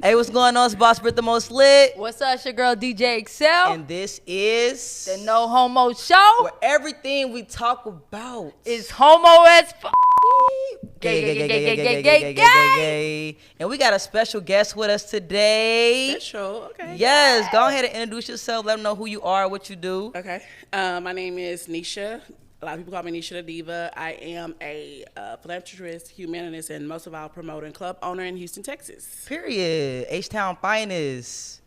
Hey, what's going on? It's Boss Britt, the most lit. What's up? It's your girl DJ eXeL. And this is the No Homo Show. Where everything we talk about is homo as fuck. Gay. And we got a special guest with us today. Special, okay. Yes, go ahead and introduce yourself. Let them know who you are, what you do. Okay. My name is Nishia. A lot of people call me Nishia Da Diva. I am a philanthropist, humanist, and most of all, promoter and club owner in Houston, Texas. Period. H-Town finest.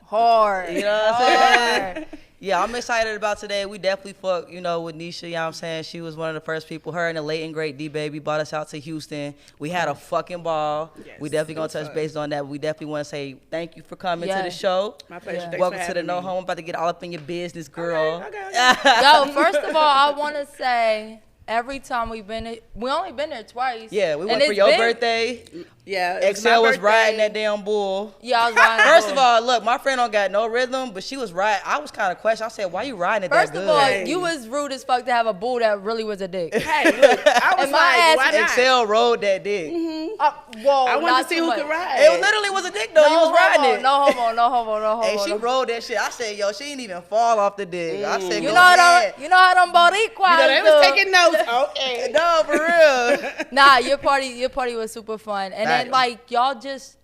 Hard. You know what I'm saying? Yeah, I'm excited about today. We definitely fuck, with Nishia, you know what I'm saying? She was one of the first people, her and the late and great D-Baby brought us out to Houston. We had a fucking ball. Yes, we definitely going to touch base on that. But we definitely want to say thank you for coming to the show. My pleasure. Thanks Welcome for to the No me. Homo. I'm about to get all up in your business, girl. Okay. Yo, first of all, I want to say every time we've been there, we only been there twice. Yeah, we went for your birthday. Yeah, eXeL was riding that damn bull. Yeah, I was riding. First of all, look, my friend don't got no rhythm, but she was riding. I was kind of questioning. I said, why you riding it that good? First of all, you was rude as fuck to have a bull that really was a dick. Hey, look, I was like, why not? eXeL rode that dick. Whoa, I wanted to see who could ride. It literally was a dick, though. You was riding it. No homo. Hey, she rode that shit. I said, yo, she didn't even fall off the dick. I said, You know how them boricuas They was taking notes. Okay. No, for real. Nah, your party was super fun. And then, like, y'all just,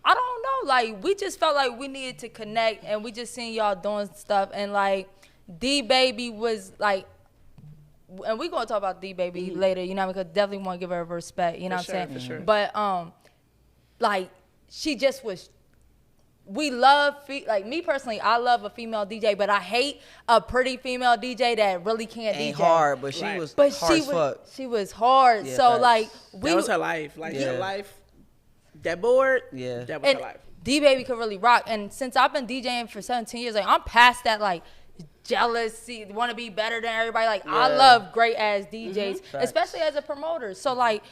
I don't know, like, we just felt like we needed to connect, and we just seen y'all doing stuff. And, like, D-Baby was, like, and we going to talk about D-Baby later, because definitely want to give her respect, you know what I'm saying? For sure. But, like, she just was, we love, like, me personally, I love a female DJ, but I hate a pretty female DJ that really can't Ain't DJ. hard, but she was But hard as fuck. she was hard. Yeah, so, facts. like, That was her life. Like, her life, that board, that was her life. D-Baby could really rock. And since I've been DJing for 17 years, like, I'm past that, like, jealousy, want to be better than everybody. Like, I love great ass DJs, especially as a promoter. So, like,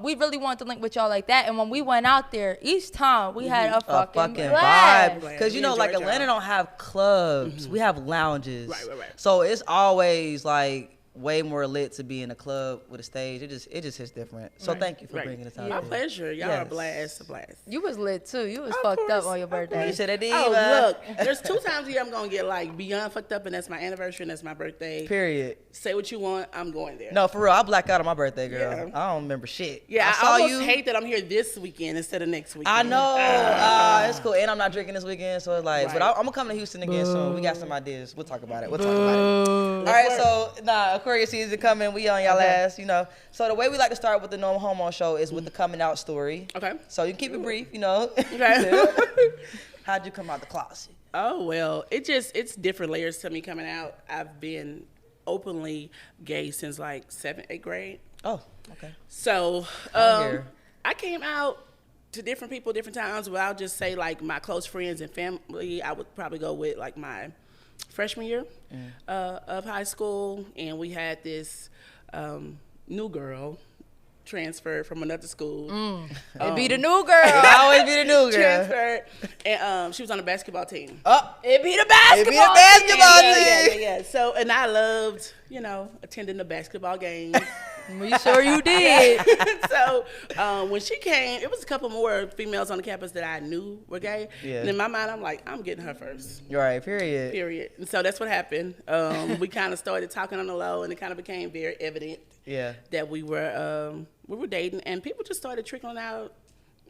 we really wanted to link with y'all like that. And when we went out there, each time we had a fucking blast. vibe. Because, like, Atlanta don't have clubs. We have lounges. Right. So it's always, like, way more lit to be in a club with a stage. It just hits different. So thank you for bringing us out. My pleasure. Y'all are a blast. You was lit too. You was fucked up on your birthday. You said that. Oh, look, there's 2 times a year I'm gonna get like beyond fucked up, and that's my anniversary and that's my birthday. Period. Say what you want, I'm going there. No, for real, I black out on my birthday, girl. Yeah. I don't remember shit. Yeah, I almost hate that I'm here this weekend instead of next weekend. I know. It's cool, and I'm not drinking this weekend, so it's like. But I'm gonna come to Houston again soon. We got some ideas. We'll talk about it. All right, so Aquarius season coming. We on y'all ass, So the way we like to start with the No Homo Show is with the coming out story. Okay. So you keep it brief, Okay. How'd you come out the closet? Oh, well, it's different layers to me coming out. I've been openly gay since like 7th, 8th grade. Oh, okay. So I came out to different people, different times, but I'll just say like my close friends and family, I would probably go with like my freshman year of high school, and we had this new girl transferred from another school. It be the new girl. It always be the new girl. Transferred, and she was on the basketball team. It be the basketball team. Yeah. So, and I loved, attending the basketball games. We sure you did. So when she came, it was a couple more females on the campus that I knew were gay. Yeah. And in my mind, I'm like, I'm getting her first. Right, period. And so that's what happened. We kind of started talking on the low, and it kind of became very evident that we were dating, and people just started trickling out,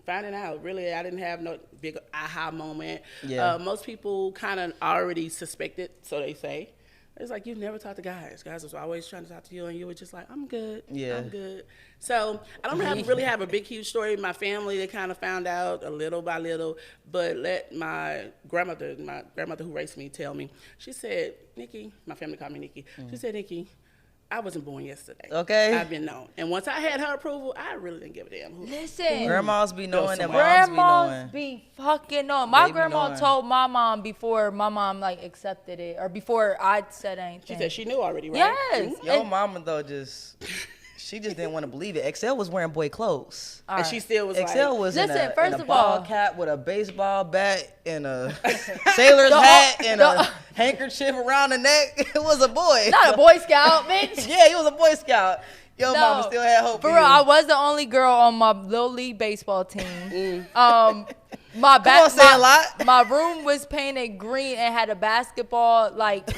finding out. Really, I didn't have no big aha moment. Yeah. Most people kind of already suspected, so they say. It's like, you've never talked to guys. Guys was always trying to talk to you, and you were just like, I'm good. Yeah. I'm good. So I don't really have a big, huge story. My family, they kind of found out a little by little, but let my grandmother who raised me tell me. She said, Nikki, my family called me Nikki. She said, Nikki, I wasn't born yesterday. Okay. I've been known. And once I had her approval, I really didn't give a damn. Listen. Grandmas be knowing and moms be fucking knowing. My grandma told my mom before my mom, like, accepted it, or before I said anything. She said she knew already, right? Yes. Your mama, though, she just didn't want to believe it. eXeL was wearing boy clothes. And she still was eXeL was in a of ball all, cap with a baseball bat and a sailor's hat and a handkerchief around the neck. It was a boy. Not a Boy Scout, bitch. Yeah, he was a Boy Scout. Your mama still had hope for real. I was the only girl on my little league baseball team. My room was painted green and had a basketball like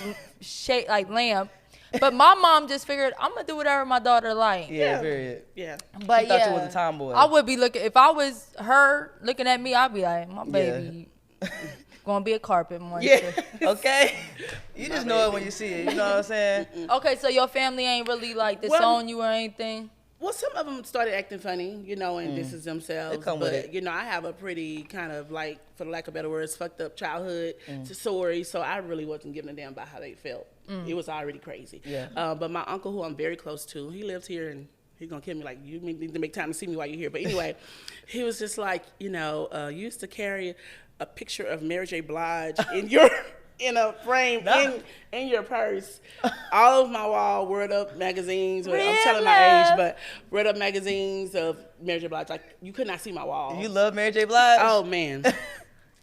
shape like lamp. But my mom just figured I'm gonna do whatever my daughter like. Yeah, period. Yeah. But she thought you was a tomboy. I would be looking if I was her looking at me. I'd be like, my baby gonna be a carpet monster. Yeah. Okay. You just know it when you see it. You know what I'm saying? Okay, so your family ain't really like disown you or anything. Well, some of them started acting funny, you know, and distance themselves. They come with it. You know, I have a pretty kind of like, for lack of better words, fucked up childhood story. So I really wasn't giving a damn about how they felt. It was already crazy. Yeah. But my uncle, who I'm very close to, he lives here and he's gonna kill me. Like, you need to make time to see me while you're here. But anyway, he was just like, you know, you used to carry a picture of Mary J. Blige in a frame in your purse. All of my wall Word Up magazines. Really? I'm telling my age, but Word Up magazines of Mary J. Blige. Like, you could not see my wall. You love Mary J. Blige? Oh man.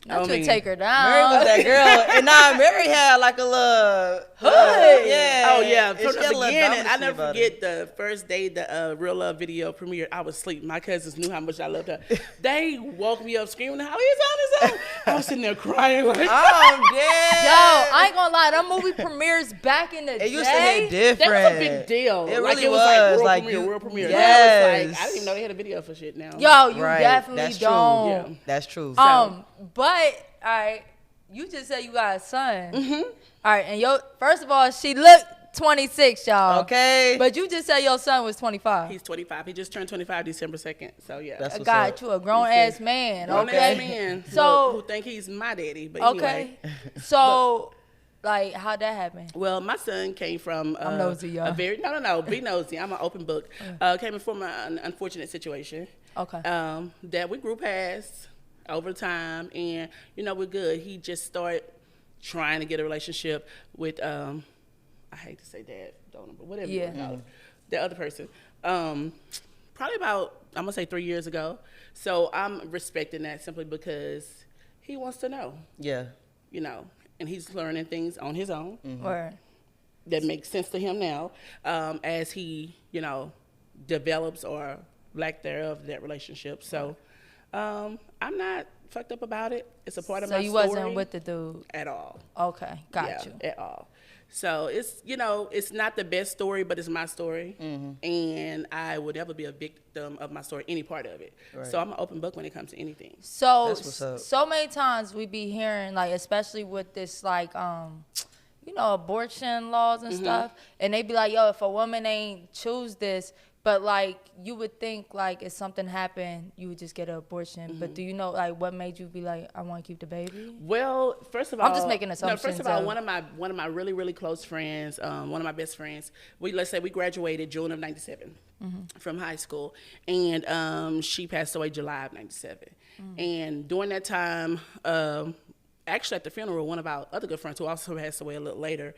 I should take her down. Mary was that girl. And Mary had like a little hood. Yeah. Oh, yeah. From the beginning, I never forget the first day the Real Love video premiered. I was asleep. My cousins knew how much I loved her. They woke me up screaming, how he's on his own. I was sitting there crying like, oh, damn. Yo, I ain't gonna lie. That movie premieres back in the day. It used to hit different. That was a big deal. It really it was like world premiere. Yes. I was like, I didn't even know they had a video for shit now. Yo, you definitely don't. Yeah. That's true. But all right, you just said you got a son. All right, and first of all, she looked 26, y'all. Okay. But you just said your son was 25. He's 25. He just turned 25 December 2nd. So yeah. That's what's up. You a grown ass man. Grown-ass man. So who think he's my daddy? But anyway. So. Like, how'd that happen? Well, my son came from I'm nosy, y'all. Be nosy. I'm an open book. Came from an unfortunate situation. Okay. That we grew past over time, and you know, we're good. He just started trying to get a relationship with I hate to say dad, donor, but whatever you call it, the other person. Probably about, I'm gonna say 3 years ago. So I'm respecting that simply because he wants to know. Yeah. You know, and he's learning things on his own. That makes sense to him now, as he, you know, develops or lack thereof that relationship. So I'm not fucked up about it. It's a part of my story. So you wasn't with the dude? At all. Okay, got you. At all. So it's, you know, it's not the best story, but it's my story. And I would never be a victim of my story, any part of it. Right. So I'm an open book when it comes to anything. So, so many times we be hearing, like, especially with this, like, you know, abortion laws and stuff. And they be like, yo, if a woman ain't choose this, but, like, you would think, like, if something happened, you would just get an abortion. But do you know, like, what made you be like, I want to keep the baby? Well, first of all, I'm just making assumptions. No, first of all, one of my really, really close friends, one of my best friends, let's say we graduated June of '97 from high school, and she passed away July of '97. And during that time, actually at the funeral, one of our other good friends who also passed away a little later,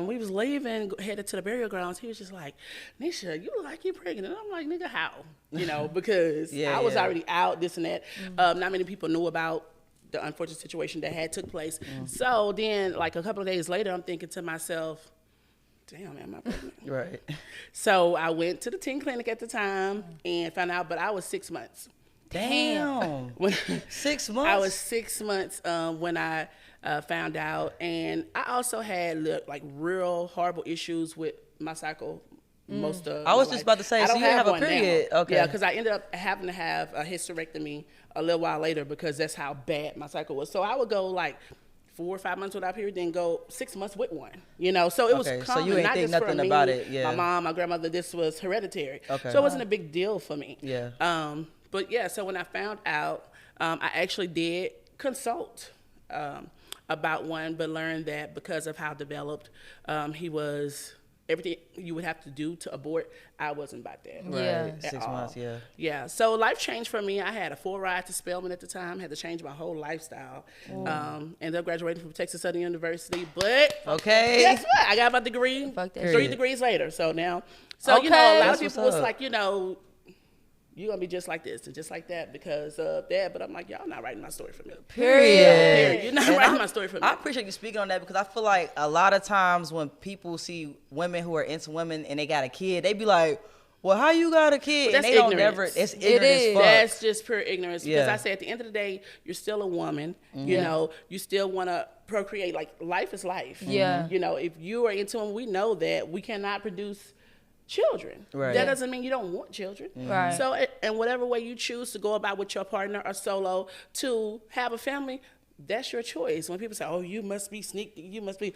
we was leaving, headed to the burial grounds. He was just like, Nishia, you look like you're pregnant. And I'm like, nigga, how? You know, because I was already out, this and that. Not many people knew about the unfortunate situation that had took place. So then, like a couple of days later, I'm thinking to myself, damn, am I pregnant? Right. So I went to the teen clinic at the time and found out, but I was 6 months. Damn. 6 months? I was 6 months when I found out. And I also had like real horrible issues with my cycle most of I was just about to say, so you didn't have a period. Now. Okay. Yeah, because I ended up having to have a hysterectomy a little while later because that's how bad my cycle was. So I would go like 4 or 5 months without a period, then go 6 months with one. You know, so it was common. So you ain't think nothing about it. Yeah. My mom, my grandmother, this was hereditary. Okay. So it wasn't a big deal for me. Yeah. But yeah, so when I found out, I actually did consult about one, but learned that because of how developed he was, everything you would have to do to abort, I wasn't about that. Right, 6 months, yeah. Yeah, so life changed for me. I had a full ride to Spelman at the time, had to change my whole lifestyle. Ended up graduating from Texas Southern University, but guess what? I got my degree 3 degrees later, so now, you know, a lot of people was like, you know, you're going to be just like this and just like that because of that. But I'm like, y'all not writing my story for me. Period. You're not writing my story for me. I appreciate you speaking on that because I feel like a lot of times when people see women who are into women and they got a kid, they be like, Well, how you got a kid? Well, that's and they ignorance. don't never. It's ignorant as fuck. That's just pure ignorance. Because I say at the end of the day, you're still a woman. You know, you still want to procreate. Like life is life. Yeah. You know, if you are into them, we know that we cannot produce children. Right. That doesn't mean you don't want children. Right. So, in whatever way you choose to go about with your partner or solo to have a family, that's your choice. When people say, "Oh, you must be sneaky," you must be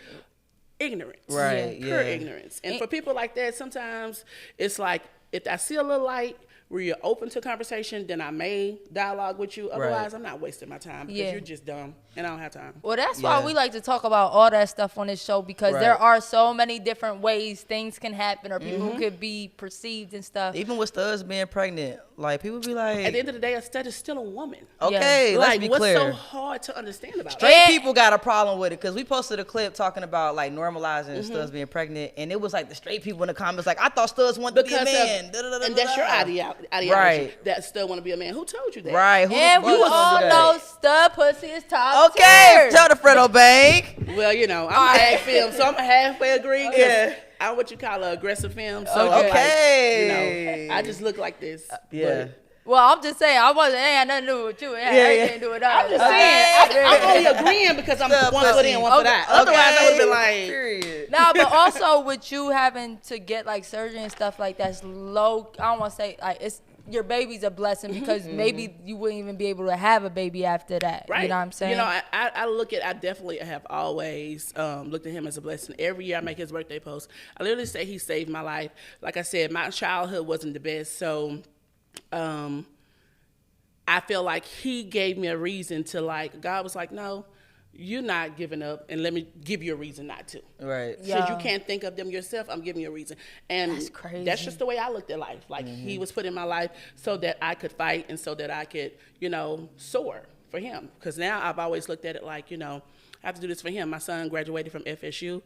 ignorant. Right. Pure ignorance. And for people like that, sometimes it's like if I see a little light where you're open to conversation, then I may dialogue with you. Otherwise, I'm not wasting my time because you're just dumb and I don't have time. Well, that's why we like to talk about all that stuff on this show because there are so many different ways things can happen or people could be perceived and stuff. Even with studs being pregnant, like people be like, at the end of the day, a stud is still a woman. Okay, let's be clear. What's so hard to understand about Straight people got a problem with it because we posted a clip talking about like normalizing studs being pregnant, and it was like the straight people in the comments like, I thought studs wanted to be a man. And that's your ideology. Right. That stud want to be a man. Who told you that? Right. And we all know stud pussy is top Okay, tier. tell the Fredo Bank. Well, you know, I'm ag film, so I'm halfway agreeing. I'm what you call an aggressive film. So like, you know, I just look like this. Well, I'm just saying, I wasn't, it ain't nothing to do with you. It had everything to do with us. I'm just saying, I'm only agreeing because I'm one foot in, one foot out. Otherwise, I would have been like, period. Nah, but also with you having to get like surgery and stuff like that's low, I don't want to say, like, it's, your baby's a blessing because maybe you wouldn't even be able to have a baby after that. Right. You know what I'm saying? You know, I definitely have always looked at him as a blessing. Every year I make his birthday post. I literally say he saved my life. Like I said, my childhood wasn't the best, so I feel like he gave me a reason to like, God was like, no, you're not giving up, and let me give you a reason not to. Right. Since you can't think of them yourself, I'm giving you a reason. And that's crazy. That's just the way I looked at life. Like he was put in my life so that I could fight and so that I could, you know, soar for him. Because now I've always looked at it like, you know, I have to do this for him. My son graduated from FSU.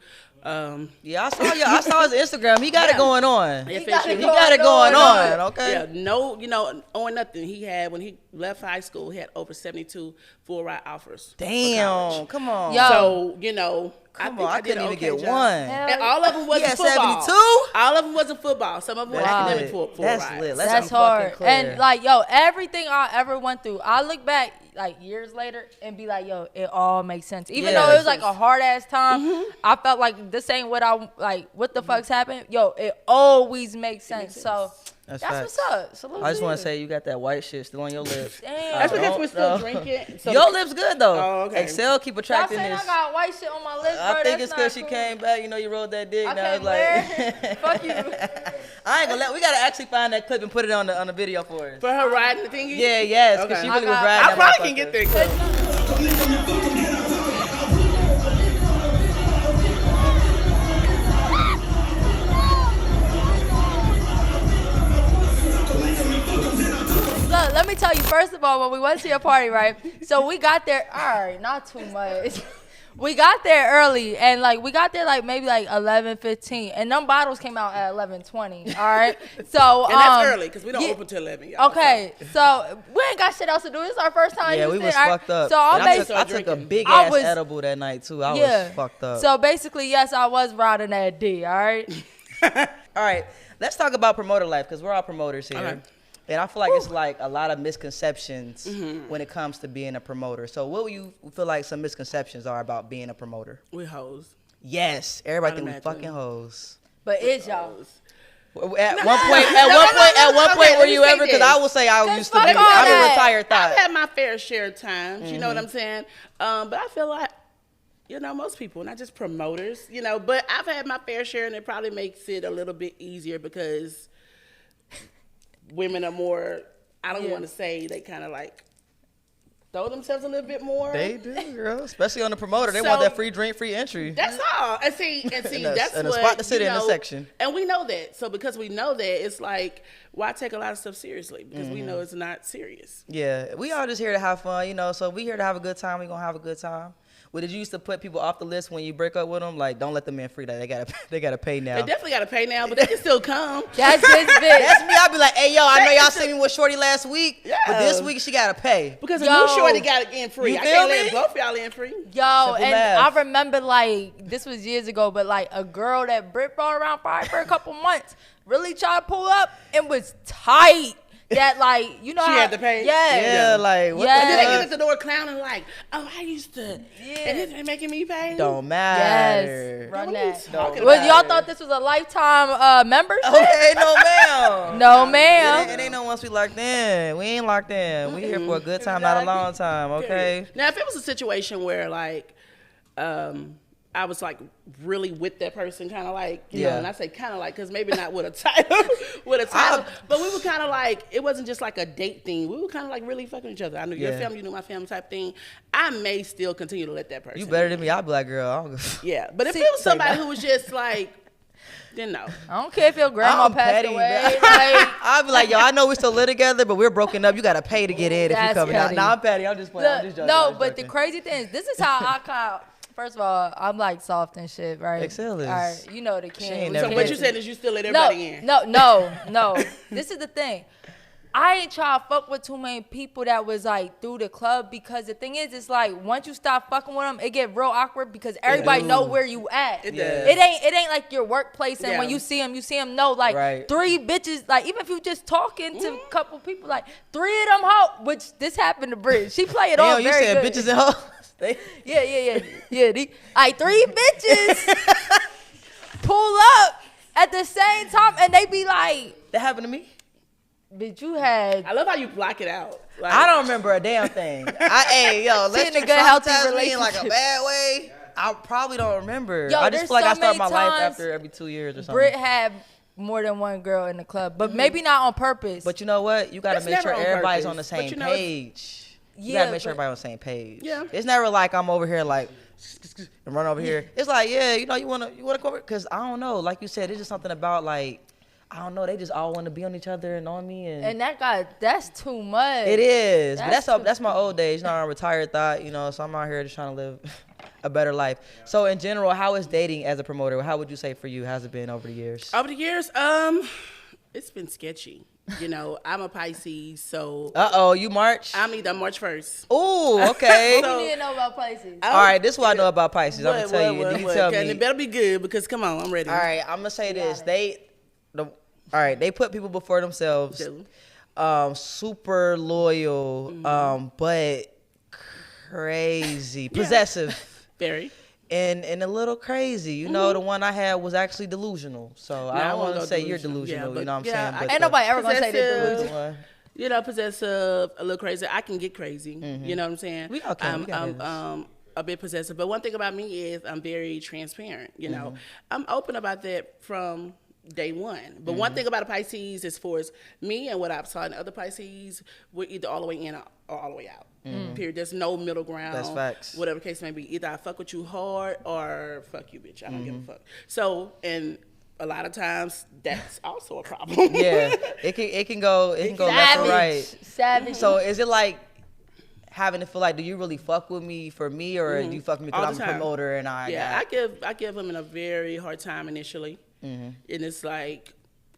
Yeah, I saw his Instagram. He got it going on. FSU. He got it going on. Okay. Yeah, no, you know, on nothing. He had, when he left high school, he had over 72 full ride offers. Damn, come on. Yo. So, you know, I couldn't even get job. one. And all of them wasn't football. 72? All of them wasn't football. Some of them were academic full That's rides. lit. That's hard. And like, yo, everything I ever went through, I look back like years later and be like, yo, it all makes sense. Even though it was like a hard ass time, I felt like this ain't what I like. What the fuck's happened? Yo, it always makes sense. So that's what's up. Salute I just to want you. to say you got that white shit still on your lips. Damn. That's because we're still drinking. So Your lips good though. Oh, okay. eXeL keep Y'all attracting saying this. I got white shit on my lips, bro. I think it's because because she came back. You know, you rolled that dick. I Now it's can't like, Fuck you. I ain't gonna let. We gotta actually find that clip and put it on the video for us. for her riding the thingy? Yeah, yes, because Okay. she really was I riding. I that probably can motherfucker. get there quick. Look, let me tell you, first of all, when we went to your party, right? So we got there, all right, not too much. We got there early, and like we got there like maybe like 11:15, and them bottles came out at 11:20. All right, so And that's early because we don't open till 11. Y'all, okay, so we ain't got shit else to do. This is our first time. Yeah, we was fucked up. So And I'm I took a big I ass was- edible that night too. I was fucked up. So basically, yes, I was riding that D. All right. All right, let's talk about promoter life because we're all promoters here. Okay. And I feel like it's like a lot of misconceptions when it comes to being a promoter. So what do you feel like some misconceptions are about being a promoter? We hoes. Yes, everybody think we Automatically. fucking hoes. But it's y'all. At one point, were you ever? Because I will say I used to be. fuck all I'm a that. retired thought. I've had my fair share of times, you know what I'm saying? But I feel like, you know, most people, not just promoters, you know, but I've had my fair share, and it probably makes it a little bit easier because women are more, I don't want to say they kind of like throw themselves a little bit more. They do, girl. Especially on the promoter. They So- want that free drink, free entry. That's all. And see, And that's a what, spot to sit you in the know, section. And we know that. So because we know that, it's like, why take a lot of stuff seriously? Because we know it's not serious. Yeah, we all just here to have fun, you know. So we here to have a good time. We gonna have a good time. Well, did you used to put people off the list when you break up with them? Like, don't let them in free. Like, they gotta pay now. They definitely got to pay now, but they can still come. That's his bitch. That's me. I'll be like, hey, yo, I know y'all seen me with Shorty last week, but Yeah. this week she gotta pay. Because a Yo. new shorty got to in free. You I feel can't me? let both y'all in free. Yo, Simple and math. I remember like this was years ago, but like a girl that Britt brought around probably for a couple months really tried to pull up and was tight. That like, you know, she had to pay. Yeah, like what And then they get at the door clowning like, oh, I used to, and it's making me pay. Don't matter. Yes, run that. Well, y'all thought this was a lifetime membership? Okay, no ma'am. No ma'am. It ain't no once we locked in. We ain't locked in. We here for a good time, not a long time. Okay. Now, if it was a situation where like, I was like really with that person, kind of like, you know, and I say kind of like, because maybe not with a title, but we were kind of like, it wasn't just like a date thing. We were kind of like really fucking each other. I knew your family, you knew my family type thing. I may still continue to let that person. You better than me. I'll be like, girl, I don't but if it was somebody who was just like, then no. I don't care if your grandma passed away. Like, I'll be like, yo, I know we still live together, but we're broken up. You got to pay to get in if you coming out. Nah, I'm petty. I'm just playing. I'm just joking. No, but the crazy thing is, this is how I kind of, first of all, I'm like soft and shit, right? eXeL is. All right, you know the king. So what you said is you still let everybody in? No. This is the thing. I ain't trying to fuck with too many people that was like through the club, because the thing is, it's like once you stop fucking with them, it get real awkward because everybody know where you at. It ain't like your workplace, and when you see them. No, like 3 bitches. Like even if you just talking to a couple people, like 3 of them hoes. Which this happened to Britt. She play it off very good. You said bitches and hoes. Yeah. Like 3 bitches pull up at the same time, and they be like, that happened to me. Bitch, you had. I love how you block it out. Like, I don't remember a damn thing. Let's in a good healthy relationship me in like a bad way. I probably don't remember. Yo, I just feel like I start my life times after every 2 years or something. Britt had more than one girl in the club, but maybe not on purpose. But you know what? You got to make sure everybody's on the same page. You got to make sure everybody's on the same page. Yeah. It's never like I'm over here like and run over here. It's like, you know, you wanna go over, because I don't know. Like you said, it's just something about like, I don't know. They just all want to be on each other and on me, and that's too much. It is. That's my old days. You know, I'm a retired thought. You know, so I'm out here just trying to live a better life. So in general, how is dating as a promoter? How would you say for you? How's it been over the years? Over the years, it's been sketchy. You know, I'm a Pisces, so. You March? I'm March 1st. Ooh, okay. What do you know about Pisces? All right, this is what I know about Pisces. I'm gonna tell you. You tell me. And it better be good, because come on, I'm ready. All right, I'm gonna say this. They put people before themselves. Super loyal, but crazy, possessive, very, and a little crazy. You know, the one I had was actually delusional. So I don't want to say you're delusional. You know what I'm saying? But ain't nobody ever gonna say they're delusional. You know, possessive, a little crazy. I can get crazy. You know what I'm saying? We all can. I'm a bit possessive, but one thing about me is I'm very transparent. You know, I'm open about that from day one. But one thing about a Pisces, as far as me and what I've saw in other Pisces, we're either all the way in or all the way out. Period. There's no middle ground. That's facts. Whatever case may be, either I fuck with you hard or fuck you, bitch. I don't give a fuck. So, and a lot of times that's also a problem. Yeah, it can go left or right. Savage. So is it like having to feel like, do you really fuck with me for me, or do you fuck with me because I'm a promoter and I give them a very hard time initially. And it's like,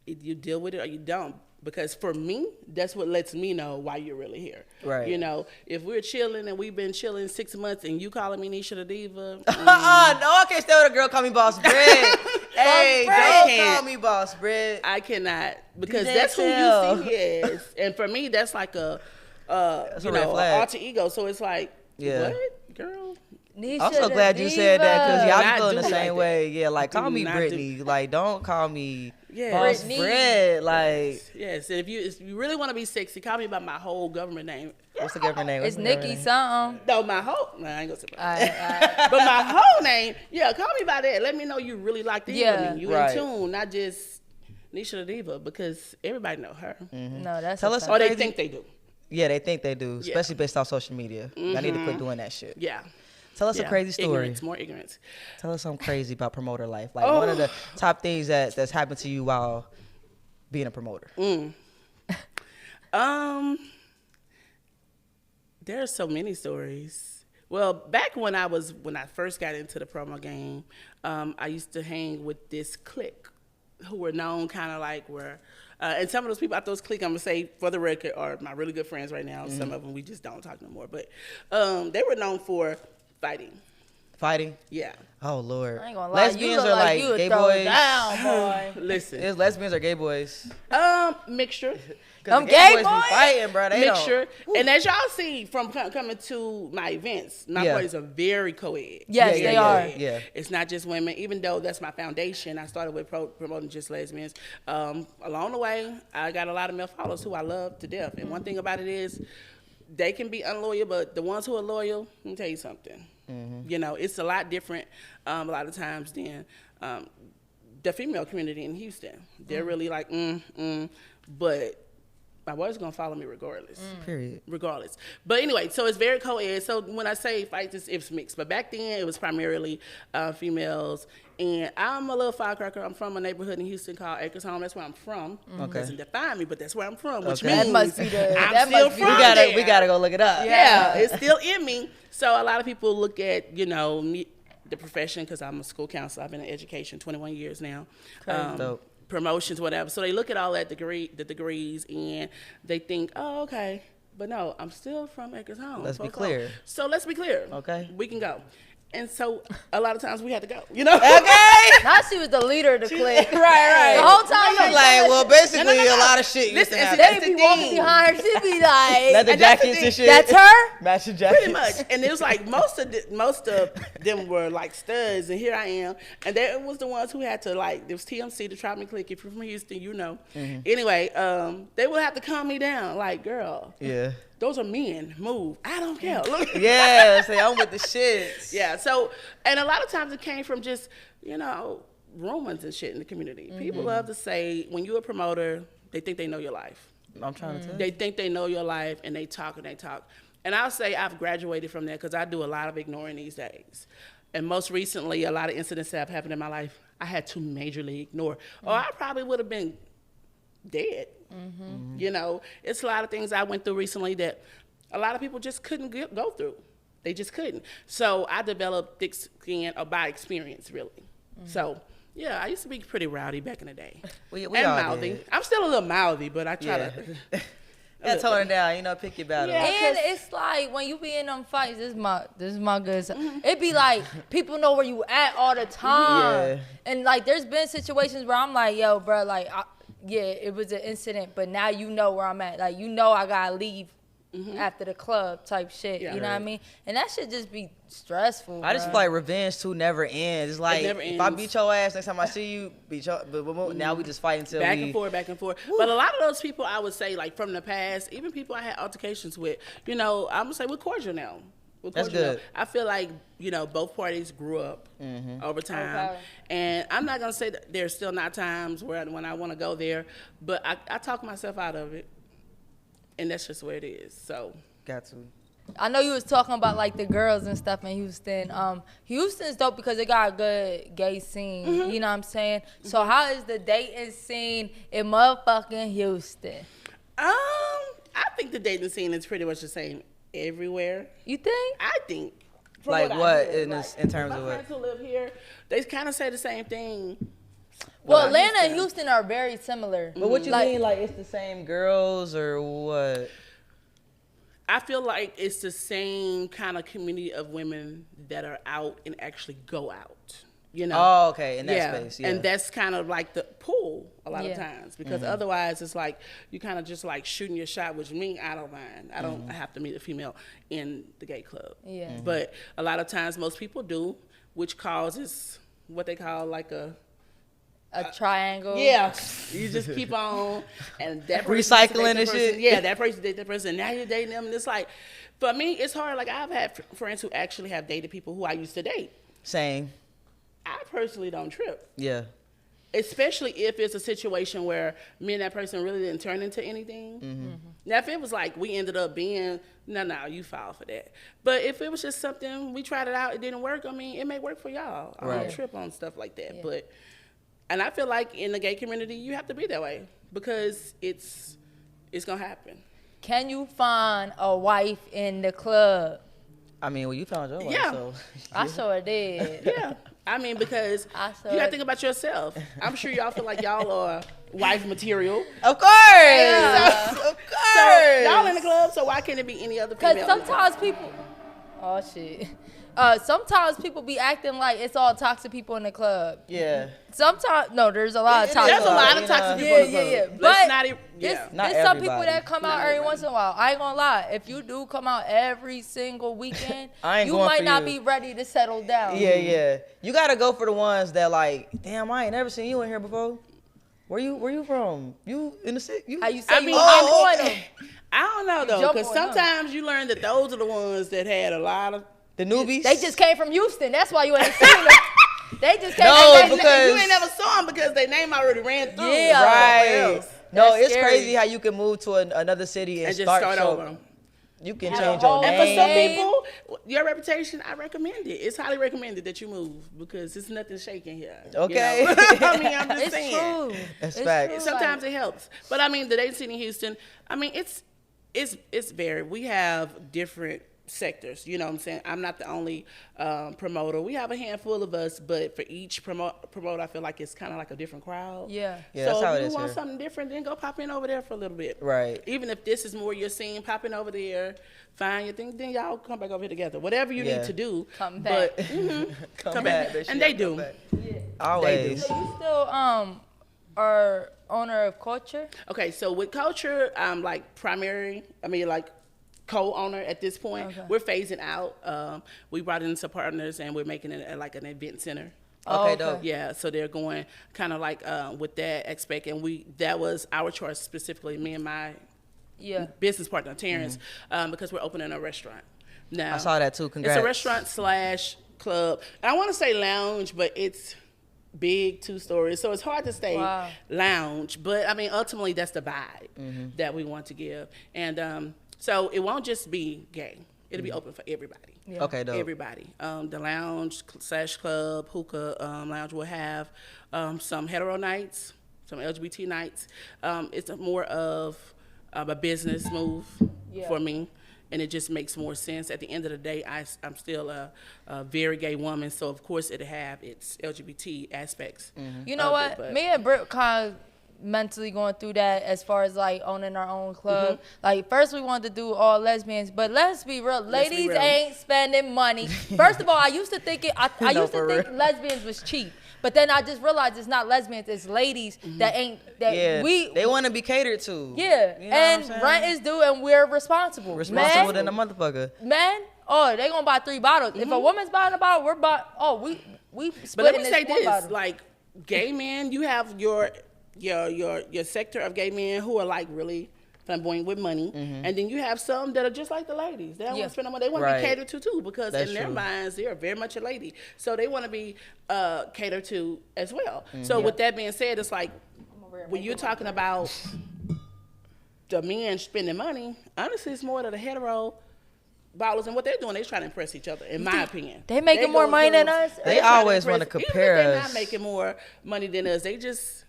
you deal with it or you don't. Because for me, that's what lets me know why you're really here. Right. You know, if we're chilling and we've been chilling 6 months and you calling me Nishia Da Diva. No, I can't stay with a girl call me Boss Britt. Hey, don't call me Boss Britt. I cannot, because that's who you see me as. And for me, that's like a alter ego. So it's like, what, girl? Nishia I'm so glad you said that, because I'm feeling the same way. Yeah, like call me Brittany. Like, don't call me Boss Britt. Like, yes, and if you really want to be sexy, call me by my whole government name. What's the government name? It's Nikki something. No, I ain't gonna say that. But my whole name, call me by that. Let me know you really like the me. You in tune, not just Nishia Da Diva, because everybody know her. No, that's tell us. Or they think they do. Yeah, they think they do, especially based off social media. I need to quit doing that shit. Yeah. Tell us a crazy story. More ignorance. Tell us something crazy about promoter life. Like one of the top things that's happened to you while being a promoter. There's so many stories. Well, back when I first got into the promo game, I used to hang with this clique who were known kind of like and some of those people out those cliques, I'm gonna say for the record, are my really good friends right now. Some of them we just don't talk no more. But they were known for fighting. Fighting? Yeah. Oh, Lord. I ain't gonna lie. Lesbians are like gay boys. Down, boy. Listen. It's lesbians are gay boys. Mixture. Them gay boys be fighting, bro. They mixture. And as y'all see from coming to my events, my parties are very co-ed. Yes, they are. Yeah. It's not just women. Even though that's my foundation, I started with promoting just lesbians. Along the way, I got a lot of male followers who I love to death. And one thing about it is, they can be unloyal, but the ones who are loyal, let me tell you something. You know, it's a lot different a lot of times than the female community in Houston. They're really like, but my boys are gonna follow me regardless. Period. Regardless. But anyway, so it's very co-ed. So when I say fights, it's mixed. But back then, it was primarily females. And I'm a little firecracker. I'm from a neighborhood in Houston called eXeL. That's where I'm from. It doesn't define me, but that's where I'm from, which means that must be the, I'm still from there. We gotta go look it up. Yeah, it's still in me. So a lot of people look at, you know, me, the profession, because I'm a school counselor. I've been in education 21 years now. Promotions, whatever. So they look at all that the degrees, and they think, oh, okay. But no, I'm still from eXeL. Let's be clear. So let's be clear. Okay. We can go. And so a lot of times we had to go, you know? Okay. Now she was the leader of the clique. Right. The whole time She's like, well, basically, a lot of shit used to happen. They be walking behind her. She be like, Leather jackets and shit. that's her? Matching jackets. Pretty much. And it was like most of them were like studs, and here I am. And they was the ones who had to, like, there was TMC, the Tribe Clique. If you're from Houston, you know. Anyway, they would have to calm me down, like, girl. Yeah. Those are men. Move. I don't care. Look. Yeah, say I'm with the shits. Yeah. So, and a lot of times it came from just, you know, rumors and shit in the community. People love to say, when you're a promoter, they think they know your life. I'm trying to tell you. They think they know your life, and they talk and they talk. And I'll say I've graduated from that, because I do a lot of ignoring these days. And most recently, a lot of incidents that have happened in my life, I had to majorly ignore. Or I probably would have been dead. You know, it's a lot of things I went through recently that a lot of people just couldn't go through. They just couldn't. So I developed thick skin by experience, really. So, yeah, I used to be pretty rowdy back in the day. We and all mouthy. did. I'm still a little mouthy, but I try to... Yeah, tone it down, you know, pick your battle. Yeah. And it's like when you be in them fights, this is my good side. It be like people know where you at all the time. Yeah. And like there's been situations where I'm like, yo, bro, like it was an incident, but now you know where I'm at. Like, you know I gotta leave after the club type shit. You know what I mean? And that should just be stressful. I just feel like revenge too never ends. It's like, if I beat your ass next time I see you, beat your, but now we just fight until back and forth. Woo. But a lot of those people, I would say, like from the past, even people I had altercations with, you know, I'm gonna say we're cordial now. That's good. I feel like, you know, both parties grew up over time. Okay. And I'm not going to say that there's still not times when I want to go there, but I talk myself out of it. And that's just where it is. So. Got to. I know you was talking about like the girls and stuff in Houston. Houston's dope because it got a good gay scene. You know what I'm saying? So how is the dating scene in motherfucking Houston? I think the dating scene is pretty much the same everywhere. You think? I think. Like what in terms of what? My friends who live here, they kind of say the same thing. Well, Atlanta and Houston are very similar. But what you mean, like it's the same girls or what? I feel like it's the same kind of community of women that are out and actually go out. You know? Oh, okay, in that space, yeah. And that's kind of like the pull a lot of times, because otherwise it's like you kind of just like shooting your shot, which me, I don't mind. I don't have to meet a female in the gay club. Yeah. But a lot of times most people do, which causes what they call like a triangle. Yeah. You just keep on and that person recycling and shit. Yeah, that person date that person. Now you're dating them, and it's like, for me, it's hard. Like I've had friends who actually have dated people who I used to date. Same. I personally don't trip. Yeah. Especially if it's a situation where me and that person really didn't turn into anything. Now, if it was like we ended up being, no, you fall for that. But if it was just something, we tried it out, it didn't work, I mean, it may work for y'all. I don't trip on stuff like that. Yeah. And I feel like in the gay community, you have to be that way because it's going to happen. Can you find a wife in the club? I mean, well, you found your wife, so. I sure did. Yeah. I mean, because you got to think about yourself. I'm sure y'all feel like y'all are wife material. Of course. Yeah. Of course. So y'all in the club, so why can't it be any other female? Because sometimes people... Oh shit. Sometimes people be acting like it's all toxic people in the club. Yeah. Sometimes no, there's a lot of toxic. There's a lot of toxic people in the club. Yeah. But there's some people that come out every once in a while. I ain't gonna lie. If you do come out every single weekend, you might not be ready to settle down. Yeah. You gotta go for the ones that like, damn, I ain't never seen you in here before. Where you from? You in the city? How you say I'm on them? I don't know though, because sometimes you learn that those are the ones that had a lot of the newbies. They just came from Houston. That's why you ain't seen them. They just came. Because you ain't never saw them because their name already ran through. Yeah, right. No, it's crazy how you can move to another city and just start over. You can change your name. And for some people, your reputation, I recommend it. It's highly recommended that you move because it's nothing shaking here. Okay. You know? I mean, I'm just saying. True. It's fact. Sometimes it helps. But I mean, the dating scene in Houston, I mean, it's varied. We have different sectors, you know what I'm saying? I'm not the only promoter. We have a handful of us, but for each promoter, I feel like it's kind of like a different crowd. Yeah. So if you want something different, then go pop in over there for a little bit. Right. Even if this is more your scene, pop in over there, find your thing, then y'all come back over here together. Whatever you need to do. Come back. But, come back. And they do. Yeah. Always. So you still are owner of Culture? Okay, so with Culture, I'm like co-owner at this point. Okay. We're phasing out. We brought in some partners and we're making it like an event center. Okay, dope. Yeah, so they're going kind of like with that aspect, and that was our choice specifically, me and my business partner Terrence, because we're opening a restaurant. Now I saw that too. Congrats. It's a restaurant / club. And I want to say lounge, but it's big 2 stories, so it's hard to say lounge. But I mean, ultimately, that's the vibe that we want to give, and so it won't just be gay. It'll be open for everybody. Yeah. Okay, dope. Everybody. The lounge / club, hookah lounge will have some hetero nights, some LGBT nights. It's more of a business move for me, and it just makes more sense. At the end of the day, I'm still a very gay woman, so of course it'll have its LGBT aspects. You know what? Me and Britt kind of mentally going through that as far as like owning our own club. Like first we wanted to do all lesbians, but let's be real, ladies ain't spending money. First of all, I used to think lesbians was cheap, but then I just realized it's not lesbians, it's ladies that they want to be catered to. Yeah, you know and rent is due and we're responsible than a motherfucker. Man, they gonna buy 3 bottles. If a woman's buying a bottle, we're buying. We split. But let me say this: bottle. like gay men, you have your sector of gay men who are like really flamboyant with money, and then you have some that are just like the ladies. They don't want to spend no money. They want to be catered to too, because in their minds they are very much a lady, so they want to be catered to as well. So with that being said, it's like when you're talking about the men spending money, honestly, it's more to the hetero ballers, and what they're doing, they're trying to impress each other, in my opinion. They making more money than us. They always want to compare us. They're not making more money than us. They just,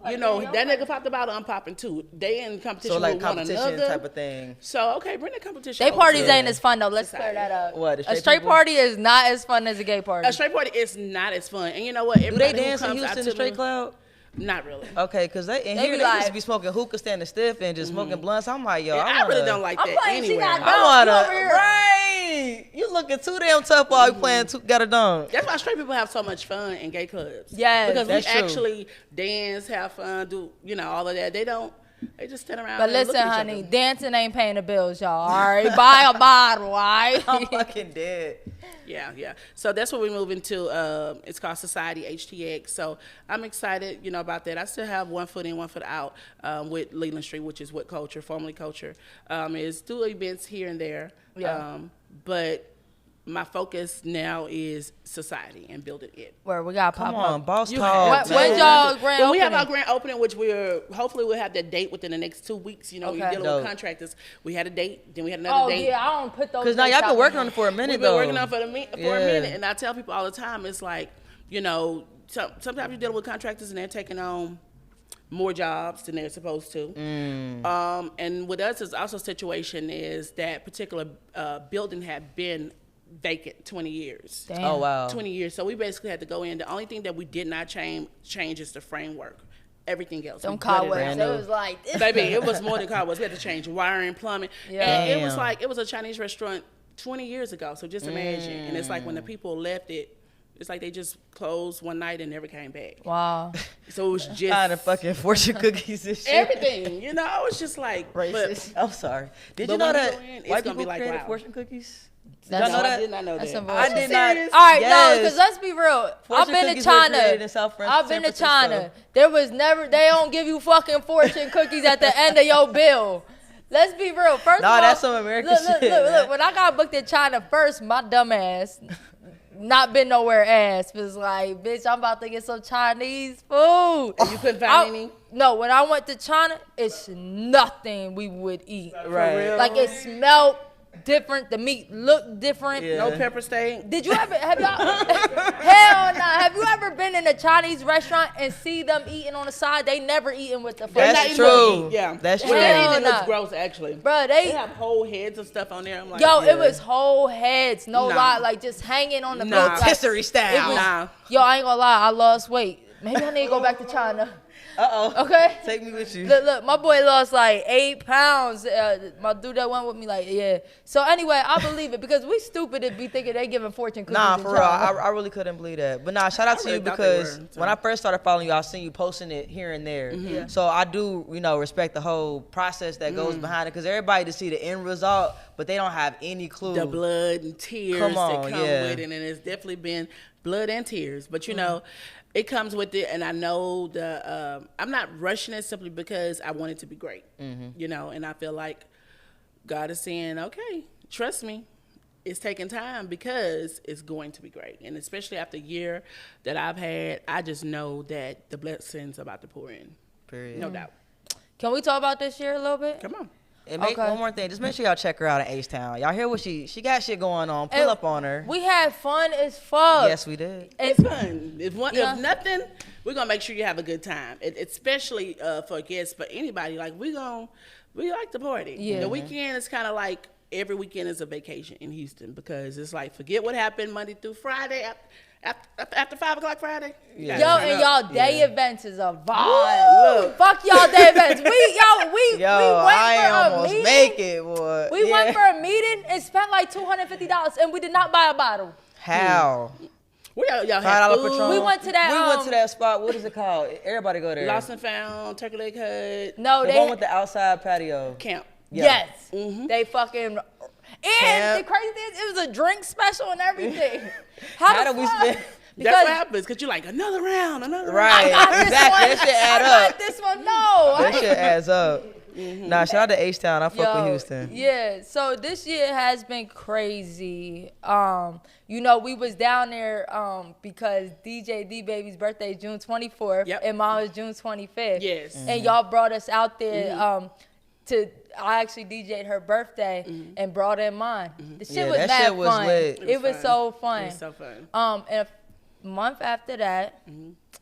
that nigga popped the bottle, I'm popping too. They in competition with one another. Type of thing. So, bring the competition. They parties ain't as fun though. Let's clear that up. What, a straight party is not as fun as a gay party. A straight party is not as fun. And you know what? Do they dance in Houston in the straight club? Not really. Okay, because they used to be smoking hookah, standing stiff, and just smoking blunts. I'm like, I really don't like that anyway. Right. You looking too damn tough while you playing got a dunk. That's why straight people have so much fun in gay clubs. Yeah, because we actually dance, have fun, do all of that. They just stand around. But listen, honey, dancing ain't paying the bills, y'all. All right, buy a bottle, all right? I'm fucking dead. Yeah. So that's what we're moving to. It's called Society HTX. So I'm excited, about that. I still have 1 foot in, 1 foot out with Leland Street, which is what Culture, formerly Culture, is do events here and there. Yeah. But my focus now is Society and building it. Where we got pop up. Come on, boss talk. When's y'all grand opening? We have our grand opening, which hopefully we'll have that date within the next 2 weeks. We're dealing with contractors. We had a date, then we had another date. Oh yeah, I don't put those. Because now y'all been working on it for a minute. We've been working on it for a minute, and I tell people all the time, it's like, sometimes you're dealing with contractors and they're taking on more jobs than they're supposed to. And with us, is also a situation is that particular building had been vacant 20 years. Damn. Oh, wow. 20 years. So we basically had to go in. The only thing that we did not change is the framework. Everything else. Them cobwebs. It was like... Baby, it was more than cobwebs. We had to change wiring, plumbing. Yeah. And it was a Chinese restaurant 20 years ago. So just imagine. And it's like when the people left it, it's like they just closed one night and never came back. Wow. So it was just kind of fucking fortune cookies and shit. everything, you know. It's just like racist. I'm sorry. Did you know that white people created fortune cookies? Did y'all know that? I did not know that. I did not. All right, no, because let's be real. I've been to China. I've been to China. There was never. They don't give you fucking fortune cookies at the end of your bill. Let's be real. First of all, that's some American shit. Look. When I got booked in China first, my dumb ass, not been nowhere ass, was like, bitch, I'm about to get some Chinese food. And you couldn't find any? No, when I went to China, it's nothing we would eat. Right. Like it smelled different. The meat looked different. Yeah. No pepper steak. Did you ever have y'all? Hell no. Have you ever been in a Chinese restaurant and see them eating on the side? They never eating with the food. That's true. Yeah, that's true. It looks gross actually. Bro, they have whole heads of stuff on there. I'm like, yo, it was whole heads, no lie, like just hanging on the meat. Rotisserie style. Yo, I ain't gonna lie, I lost weight. Maybe I need to go back to China. Okay. Take me with you. Look, my boy lost like 8 pounds. My dude that went with me, like, yeah. So anyway, I believe it because we stupid to be thinking they giving fortune cookies. Nah, for real, I really couldn't believe that. But nah, shout out to you because when I first started following you, I seen you posting it here and there. Mm-hmm. So I do, respect the whole process that goes behind it because everybody to see the end result, but they don't have any clue. The blood and tears that come with it, and it's definitely been blood and tears. But you know. It comes with it, and I know I'm not rushing it simply because I want it to be great, and I feel like God is saying, okay, trust me, it's taking time because it's going to be great. And especially after a year that I've had, I just know that the blessings are about to pour in. Period. No doubt. Can we talk about this year a little bit? Come on. And one more thing, just make sure y'all check her out in H-Town. Y'all hear what she got shit going on. Pull up on her. We had fun as fuck. Yes, we did. It's fun. If nothing, we're gonna make sure you have a good time. Especially for guests, but anybody. Like we like to party. Yeah. The weekend is kind of like every weekend is a vacation in Houston because it's like forget what happened Monday through Friday. After 5 o'clock Friday, and y'all day events is a vibe. Look, fuck y'all day events. We went for a meeting. Make it, boy. We went for a meeting and spent like $250, and we did not buy a bottle. How? Y'all had food. Patron. We went to that spot. What is it called? Everybody go there. Lost and Found, Turkey Leg Hut. No, the one with the outside patio. Camp. Yeah. Yes. Mm-hmm. They fucking. And the crazy thing is, it was a drink special and everything. How did we spend? That's what happens, because you're like, another round. Right, exactly. That shit add up. I got this one, no. That shit adds up. Mm-hmm. Nah, shout out to H-Town. I fuck with Houston. Yeah, so this year has been crazy. We was down there because DJ D-Baby's birthday is June 24th, and mine was June 25th. Yes. Mm-hmm. And y'all brought us out there I actually DJ'd her birthday and brought in mine. The shit was mad fun. It was so fun. It was so fun. And a month after that,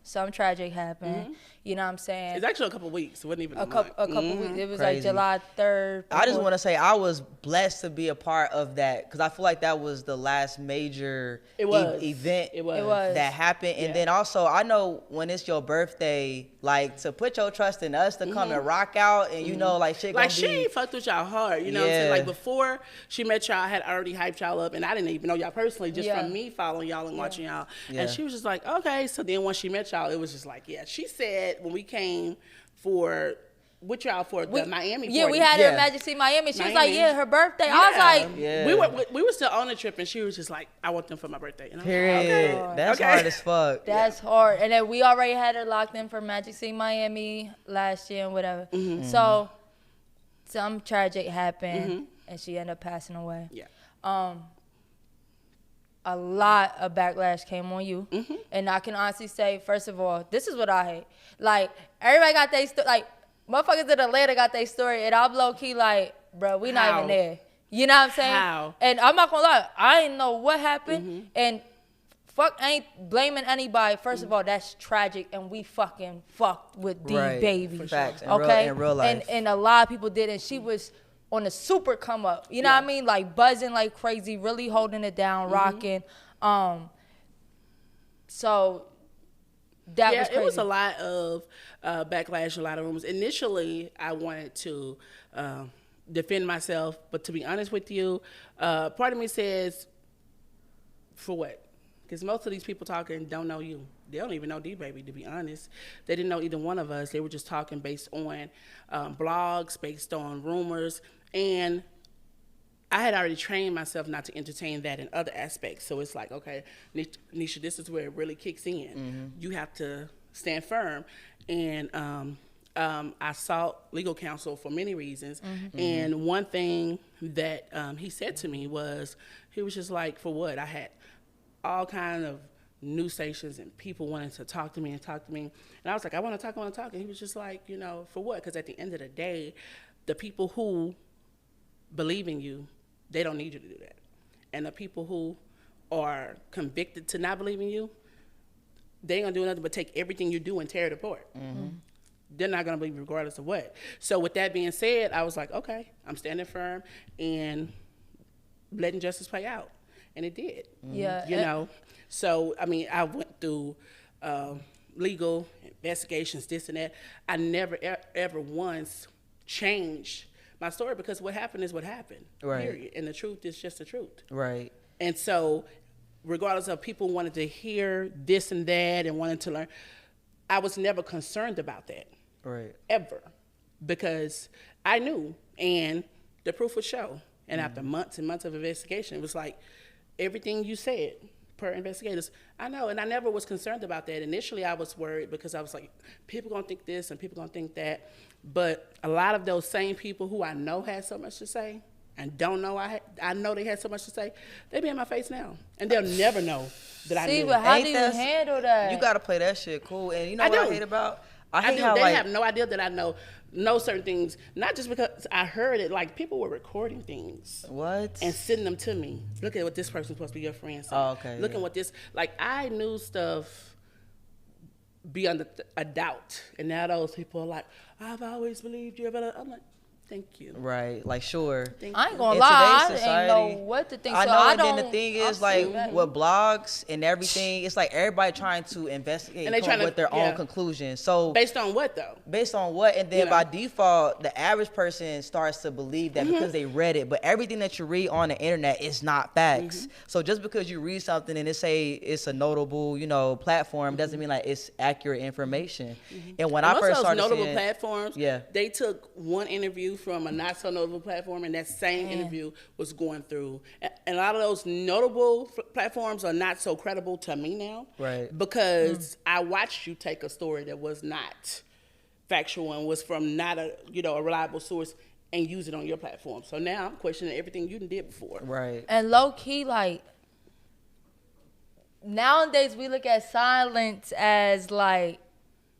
something tragic happened. You know what I'm saying? It's actually a couple weeks. It wasn't even a couple weeks. It was like July 3rd. I just want to say I was blessed to be a part of that because I feel like that was the last major event that happened. And then also I know when it's your birthday, like to put your trust in us to come and rock out and like shit like she fucked with y'all hard. You know what I'm saying? Like before she met y'all, I had already hyped y'all up and I didn't even know y'all personally just from me following y'all and watching y'all. And she was just like, okay. So then when she met y'all, it was just like, she said when we came with y'all for the Miami party. Yeah, we had her in Magic City, Miami. She was like, her birthday. I was like, we were still on the trip, and she was just like, I want them for my birthday. And period. Like, okay. That's hard as fuck. That's hard. And then we already had her locked in for Magic City, Miami last year and whatever. So some tragic happened, and she ended up passing away. Yeah. A lot of backlash came on you. And I can honestly say, first of all, this is what I hate. Like, everybody got their story. Like, motherfuckers in Atlanta got their story. And I'm low-key like, bro, we not even there. You know what I'm saying? How? And I'm not going to lie. I ain't know what happened. And I ain't blaming anybody. First of all, that's tragic. And we fucking fucked with D-Baby. Facts. Okay? In real life. And a lot of people did. And she was on a super come up, you know what I mean? Like buzzing like crazy, really holding it down, rocking. So that was crazy. It was a lot of backlash, a lot of rumors. Initially, I wanted to defend myself. But to be honest with you, part of me says, for what? Because most of these people talking don't know you. They don't even know D-Baby, to be honest. They didn't know either one of us. They were just talking based on blogs, based on rumors. And I had already trained myself not to entertain that in other aspects. So it's like, okay, Nishia, this is where it really kicks in. Mm-hmm. You have to stand firm. And I sought legal counsel for many reasons. Mm-hmm. And one thing that he said to me was, he was just like, for what? I had all kind of news stations and people wanting to talk to me. And I was like, I want to talk. And he was just like, you know, for what? Because at the end of the day, the people who believe in you, they don't need you to do that. And the people who are convicted to not believe in you, they ain't going to do nothing but take everything you do and tear it apart. Mm-hmm. They're not going to believe regardless of what. So with that being said, I was like, okay, I'm standing firm and letting justice play out. And it did. Yeah. You know? So, I mean, I went through legal investigations, this and that. I never, ever once changed my story, because what happened is what happened. Right. Period. And the truth is just the truth. Right. And so, regardless of people wanting to hear this and that and wanting to learn, I was never concerned about that. Right. Ever. Because I knew, and the proof would show. And after months and months of investigation, it was like, everything you said per investigators, I know, and I never was concerned about that. Initially, I was worried because I was like, people gonna think this and people gonna think that. But a lot of those same people who I know had so much to say and don't know I know they had so much to say, they be in my face now. And they'll never know that I knew. See, but how do you handle that? You gotta play that shit cool. And you know what I hate about? I hate how, they have no idea that I know certain things, not just because I heard it, like people were recording things. What? And sending them to me. Look at what this person's supposed to be your friend saying. Oh, okay. Look at what this, like I knew stuff beyond a doubt. And now those people are like, I've always believed you. I'm like, thank you. Right, like sure. I ain't gonna lie, I ain't know what to think. I know, and then the thing is, like, with blogs and everything, it's like everybody trying to investigate and come with their own conclusions. So based on what though? Based on what, and then by default, the average person starts to believe that because they read it. But everything that you read on the internet is not facts. So just because you read something and it say it's a notable, you know, platform, doesn't mean like it's accurate information. And when I first started notable seeing, platforms, they took one interview from a not so notable platform, and that same interview was going through. And a lot of those notable platforms are not so credible to me now, right? Because I watched you take a story that was not factual and was from not a reliable source and use it on your platform. So now I'm questioning everything you did before, right? And low key, like nowadays we look at silence as like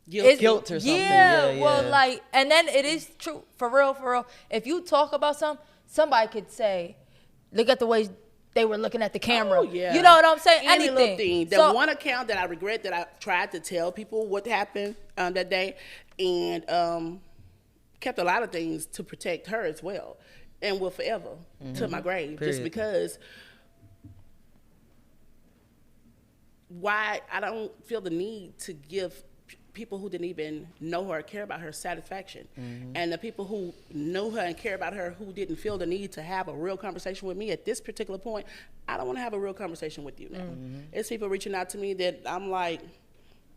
guilt or something. Yeah, well, like, and then it is true, for real. If you talk about something, somebody could say, look at the way they were looking at the camera. Oh, yeah. You know what I'm saying? Any little thing. The one account that I regret that I tried to tell people what happened that day, and kept a lot of things to protect her as well, and will forever to my grave. Period. Just because why I don't feel the need to give people who didn't even know her or care about her satisfaction. And the people who know her and care about her who didn't feel the need to have a real conversation with me at this particular point, I don't want to have a real conversation with you now. It's people reaching out to me that I'm like,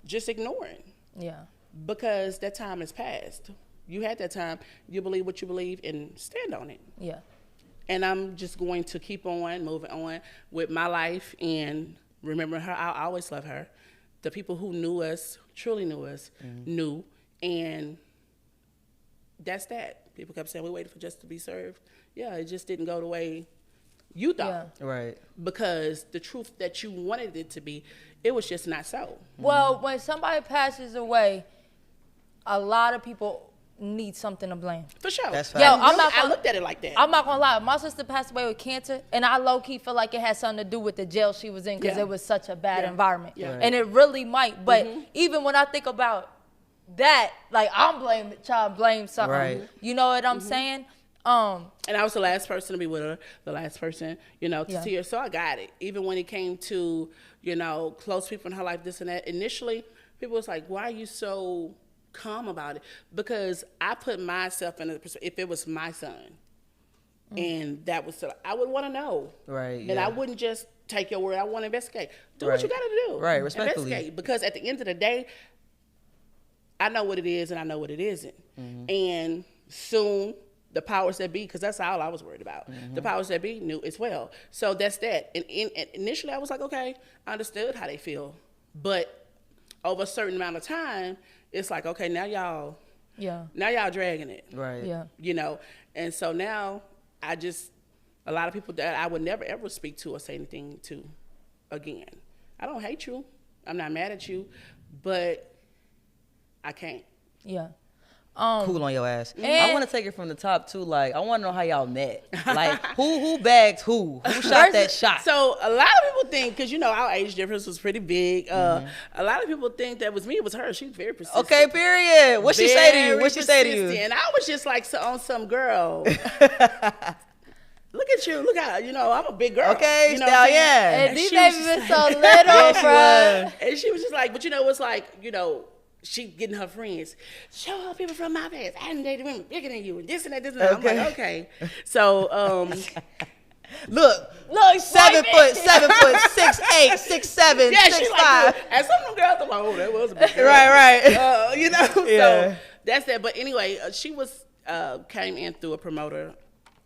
just ignoring. Yeah. Because that time has passed. You had that time. You believe what you believe and stand on it. Yeah. And I'm just going to keep on moving on with my life and remember her. I'll always love her. The people who knew us, truly knew us, knew, and that's that. People kept saying, we waited for justice to be served. Yeah, it just didn't go the way you thought. Yeah. Right. Because the truth that you wanted it to be, it was just not so. Well, when somebody passes away, a lot of people need something to blame. For sure. That's fine. I looked at it like that. I'm not gonna lie. My sister passed away with cancer, and I low-key feel like it had something to do with the jail she was in because it was such a bad environment. Yeah. Right. And it really might. But even when I think about that, like I'm trying to blame something. Right. You know what I'm saying? And I was the last person to be with her, the last person, to see her. So I got it. Even when it came to, close people in her life, this and that, initially, people was like, why are you so calm about it? Because I put myself in a perspective. If it was my son, And that was, I would want to know. Right. And I wouldn't just take your word. I want to investigate. Do what you got to do. Right, respectfully. Investigate. Because at the end of the day, I know what it is and I know what it isn't. And soon, the powers that be, because that's all I was worried about. The powers that be knew as well. So that's that. And initially, I was like, okay, I understood how they feel. But over a certain amount of time, it's like, okay, now y'all dragging it. Right. Yeah. You know? And so now, a lot of people that I would never ever speak to or say anything to again. I don't hate you. I'm not mad at you, but I can't. Yeah. Cool on your ass. I want to take it from the top too. Like, I want to know how y'all met. Like, who bagged who? Who shot that shot? So a lot of people think, because you know our age difference was pretty big. A lot of people think that was me. It was her. She was very persistent. Okay, period. What she say to you? What she say to you? And I was just like on some girl. Look at you. Look how, you know, I'm a big girl. Okay, you know stallion. And these babies been so little, bro. And she was just like, but you know, it's like, you know, she getting her friends, show her people from my past. I didn't date women bigger than you, and this and that, this and that. Okay. I'm like, okay. So, Look, 7 foot, 6'8", 6'7", yeah, 6'5". she's like, and some of them girls, I'm like, oh, that was a big girl. Right. You know, Yeah. so that's that. But anyway, she was came in through a promoter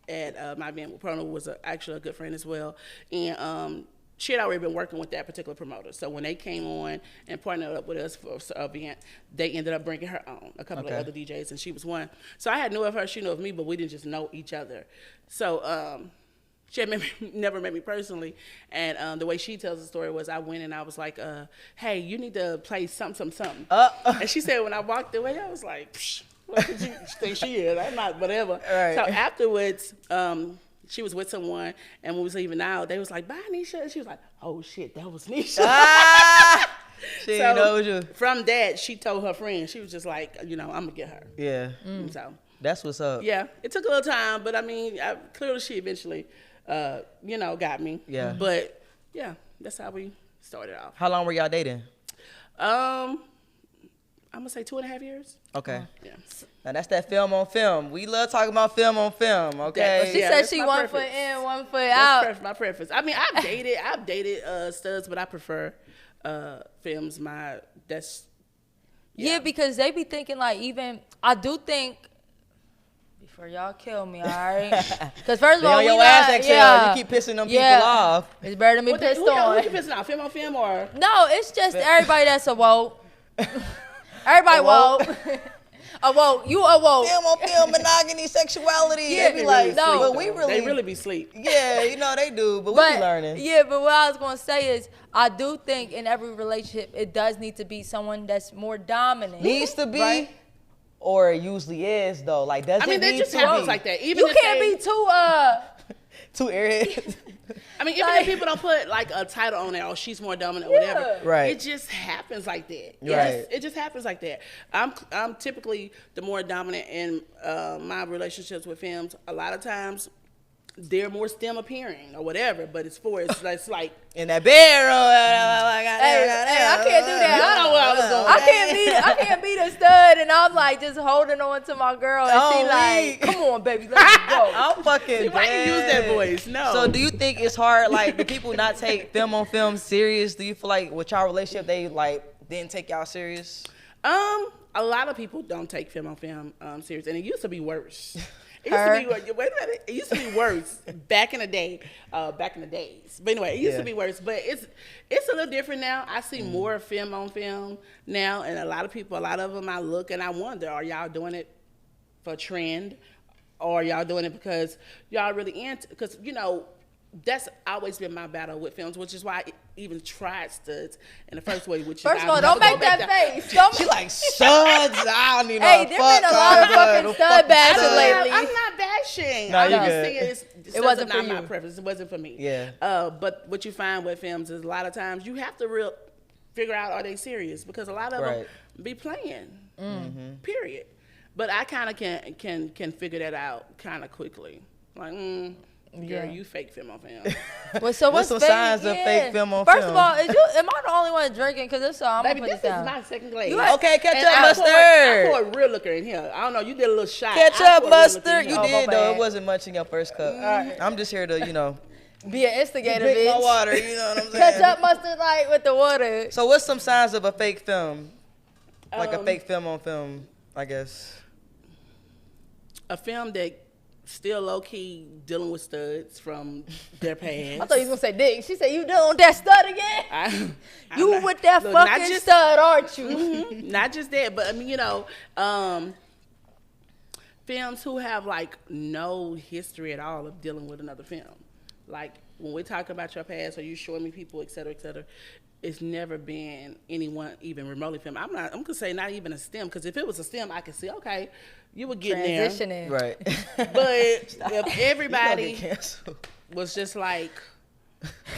at my event. Promoter was actually a good friend as well, and she had already been working with that particular promoter. So when they came on and partnered up with us for an event, they ended up bringing her on, a couple of other DJs, and she was one. So I had knew of her, she knew of me, but we didn't just know each other. So she had never met me personally, and the way she tells the story was I went and I was like, hey, you need to play something. And she said when I walked away, I was like, psh, what did you think she is? I'm not, whatever. Right. So afterwards, she was with someone, and when we was leaving out, they was like, bye, Nisha. And she was like, oh, shit, that was Nisha. She knows you. From that, she told her friend, she was just like, you know, I'm going to get her. Yeah. So That's what's up. yeah, it took a little time, but I mean, clearly she eventually, you know, got me. Yeah. But yeah, that's how we started off. How long were y'all dating? I'm going to say 2.5 years. Okay. Yeah. Now that's that film on film. We love talking about film on film, okay? She said she 1 foot in, 1 foot out. That's my preference. I mean, I've dated studs, but I prefer films. Yeah, because they be thinking like I do think, before y'all kill me, all right? Because first of all, on your ass, eXeL. You keep pissing them people off. It's better than me pissed on. Who you pissing off? Film on film or? No, it's just everybody that's awoke. Everybody woke. Awoke. You awoke. Film on film, monogamy, sexuality. Yeah, they be like, no, but we really, they really be sleep. Yeah, you know they do, but we be learning. Yeah, but what I was gonna say is, I do think in every relationship it does need to be someone that's more dominant. Needs to be, right? or it usually is though. Like, does it need to be? I mean, they just happens like that. Even You can't be too too airheads. I mean, even if people don't put like a title on it, or she's more dominant, or whatever. Right. It just happens like that. Right. It just happens like that. I'm typically the more dominant in my relationships with femmes. A lot of times, they're more STEM appearing or whatever, but it's like in that bedroom. Hey, I can't do that. You know where I was going. I can't be the stud, and I'm like just holding on to my girl, and she like, come on, baby, let's go. I'm fucking Why you use that voice? No. So do you think it's hard, like, do people not take film on film serious? Do you feel like with y'all relationship, they like didn't take y'all serious? A lot of people don't take film on film serious, and it used to be worse. It used to be worse back in the day, back in the days. But anyway, it used to be worse. But it's a little different now. I see more film on film now, and a lot of them I look and I wonder, are y'all doing it for trend, or are y'all doing it because y'all really into? Because you know, that's always been my battle with films, which is why I even tried studs in the first way. First of all, don't make that face. She like studs. I don't need no Hey, there's been a lot of fucking stud bashing lately. I'm not bashing. No, I'm you just good. saying it wasn't not my preference. It wasn't for me. Yeah. But what you find with films is a lot of times you have to figure out, are they serious? Because a lot of them be playing. Period. But I kind of can figure that out kind of quickly. Like, Girl, you fake film on film. Well, so what's some fake? signs of fake film on First film? First of all, am I the only one drinking? Because if so, I'm going to put this down. This is my second glass. Okay, ketchup mustard. I poured real liquor in here. I don't know. You did a little shot. Ketchup mustard. You did, though. It wasn't much in your first cup. Right. I'm just here to, be an instigator, drink bitch. my water, you know what I'm saying? Ketchup mustard like with the water. So what's some signs of a fake film? Like a fake film on film, I guess. A film that still low-key dealing with studs from their past. I thought you was going to say dick. She said, you dealing with that stud again? You with that fucking stud, aren't you? Mm-hmm. Not just that, but I mean, films who have like no history at all of dealing with another film. Like when we're talking about your past or you showing me people, et cetera, it's never been anyone even remotely filmed. I'm gonna say not even a STEM, because if it was a STEM, I could see, okay, you would get transitioning. There. Right. But if everybody was just like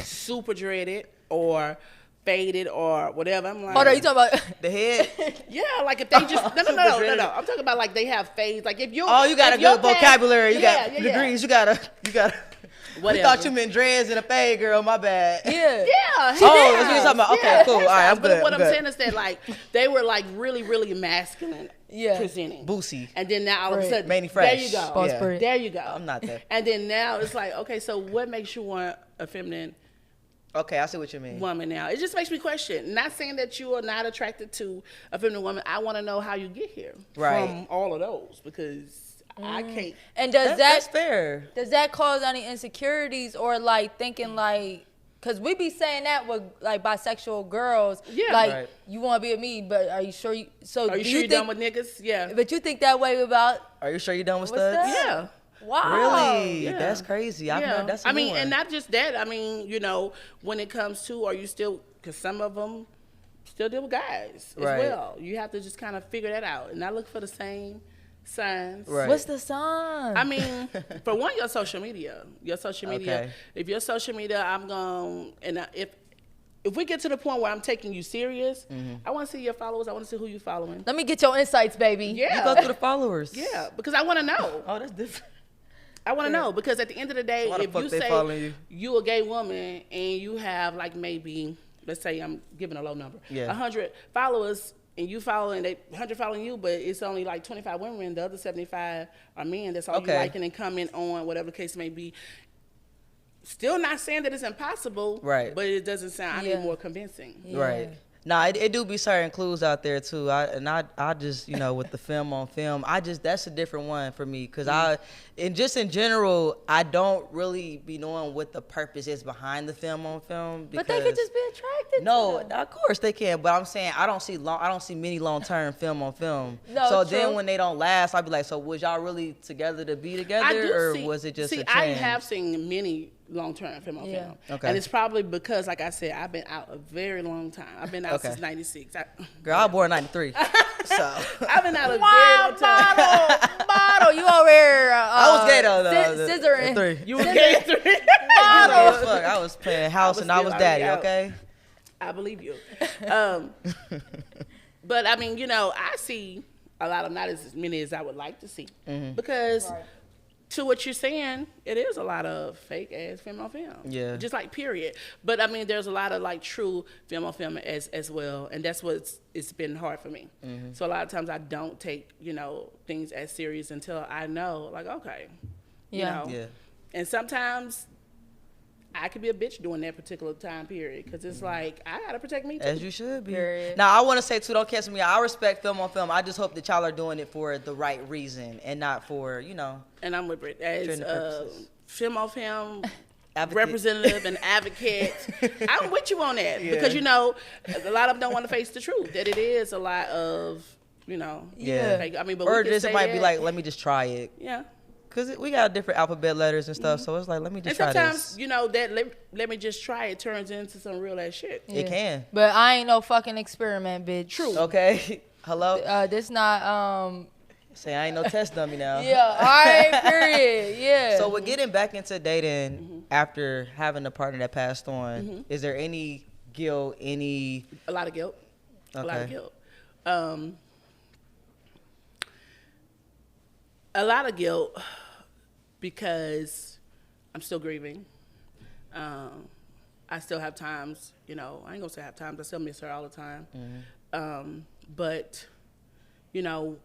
super dreaded or faded or whatever, I'm like, hold on, you talking about the head? Yeah, like if they just no. I'm talking about like they have fades. Like if you you got a good vocabulary, you got degrees, you got Whatever. We thought you meant dreads and a fade, girl. My bad. Yeah. Yeah. That's what you're talking about. Okay, cool. All right, I'm good. But what I'm saying is that like they were like really, really masculine presenting. Boosie. And then now all of a sudden, Manny Fresh. there you go. Yeah. There you go. I'm not there. And then now it's like, okay, so what makes you want a feminine Okay, I see what you mean. woman now? It just makes me question. Not saying that you are not attracted to a feminine woman. I want to know how you get here from all of those, because I can't. And that's fair. Does that cause any insecurities or like thinking like, cause we be saying that with like bisexual girls, like you want to be with me, but are you sure you? So are you sure you're done with niggas? Yeah. But you think that way about? Are you sure you're done with studs? Yeah. Wow. Really? Yeah. That's crazy. That's I mean, and not just that. I mean, when it comes to, are you still? Because some of them still deal with guys as well. You have to just kind of figure that out and not look for the same signs. Right. What's the sign? I mean, for one, your social media. Okay. If your social media, I'm going, and if we get to the point where I'm taking you serious, I want to see your followers. I want to see who you following. Let me get your insights, baby. Yeah. You go through the followers. Yeah, because I want to know. Oh, that's different. I want to know, because at the end of the day, if you say you a gay woman and you have like maybe, let's say I'm giving a low number, 100 followers, and you following, 100 following you, but it's only like 25 women, the other 75 are men. That's all you liking and comment on, whatever the case may be. Still not saying that it's impossible, but it doesn't sound any more convincing. Right. Nah, it do be certain clues out there too. I just, with the film on film, that's a different one for me, because just in general, I don't really be knowing what the purpose is behind the film on film. But they could just be attracted to them. Of course they can, but I'm saying I don't see many long-term film on film. No, so then when they don't last, I'd be like, so was y'all really together to be together, was it just a trend? I have seen many long-term film on film. Okay. And it's probably because, like I said, I've been out a very long time. I've been out since 96. Girl, I was born in 93. So I've been out a very long time. Bottle, you over here. I was gay though. Scissoring. 3. You were gay at 3. Bottle. I was playing house and I was daddy, okay? I believe you. But I mean, I see a lot of, not as many as I would like to see. Because to what you're saying, it is a lot of fake ass film on film. Yeah. Just like period. But I mean, there's a lot of like true film on film as well. And that's it's been hard for me. So a lot of times I don't take, things as serious until I know, like, okay. Yeah. And sometimes I could be a bitch during that particular time period, because it's like, I gotta protect me too. As you should be. Now, I want to say too, don't cancel me. I respect film on film. I just hope that y'all are doing it for the right reason and not for, And I'm with Britt as film on film representative and advocate. I'm with you on that because a lot of them don't want to face the truth that it is a lot of fake. I mean, but or we just might be like, let me just try it. Yeah. Because we got different alphabet letters and stuff, so it's like, let me just try this. And sometimes, that let me just try it turns into some real ass shit. Yeah. It can. But I ain't no fucking experiment, bitch. True. Okay. Hello? This not, Say I ain't no test dummy now. Yeah, all right, period, yeah. So with getting back into dating after having a partner that passed on, is there any guilt, A lot of guilt. Okay. A lot of guilt. A lot of guilt. Because I'm still grieving. I still have times, you know, I ain't gonna say I have times, I still miss her all the time. But, you know,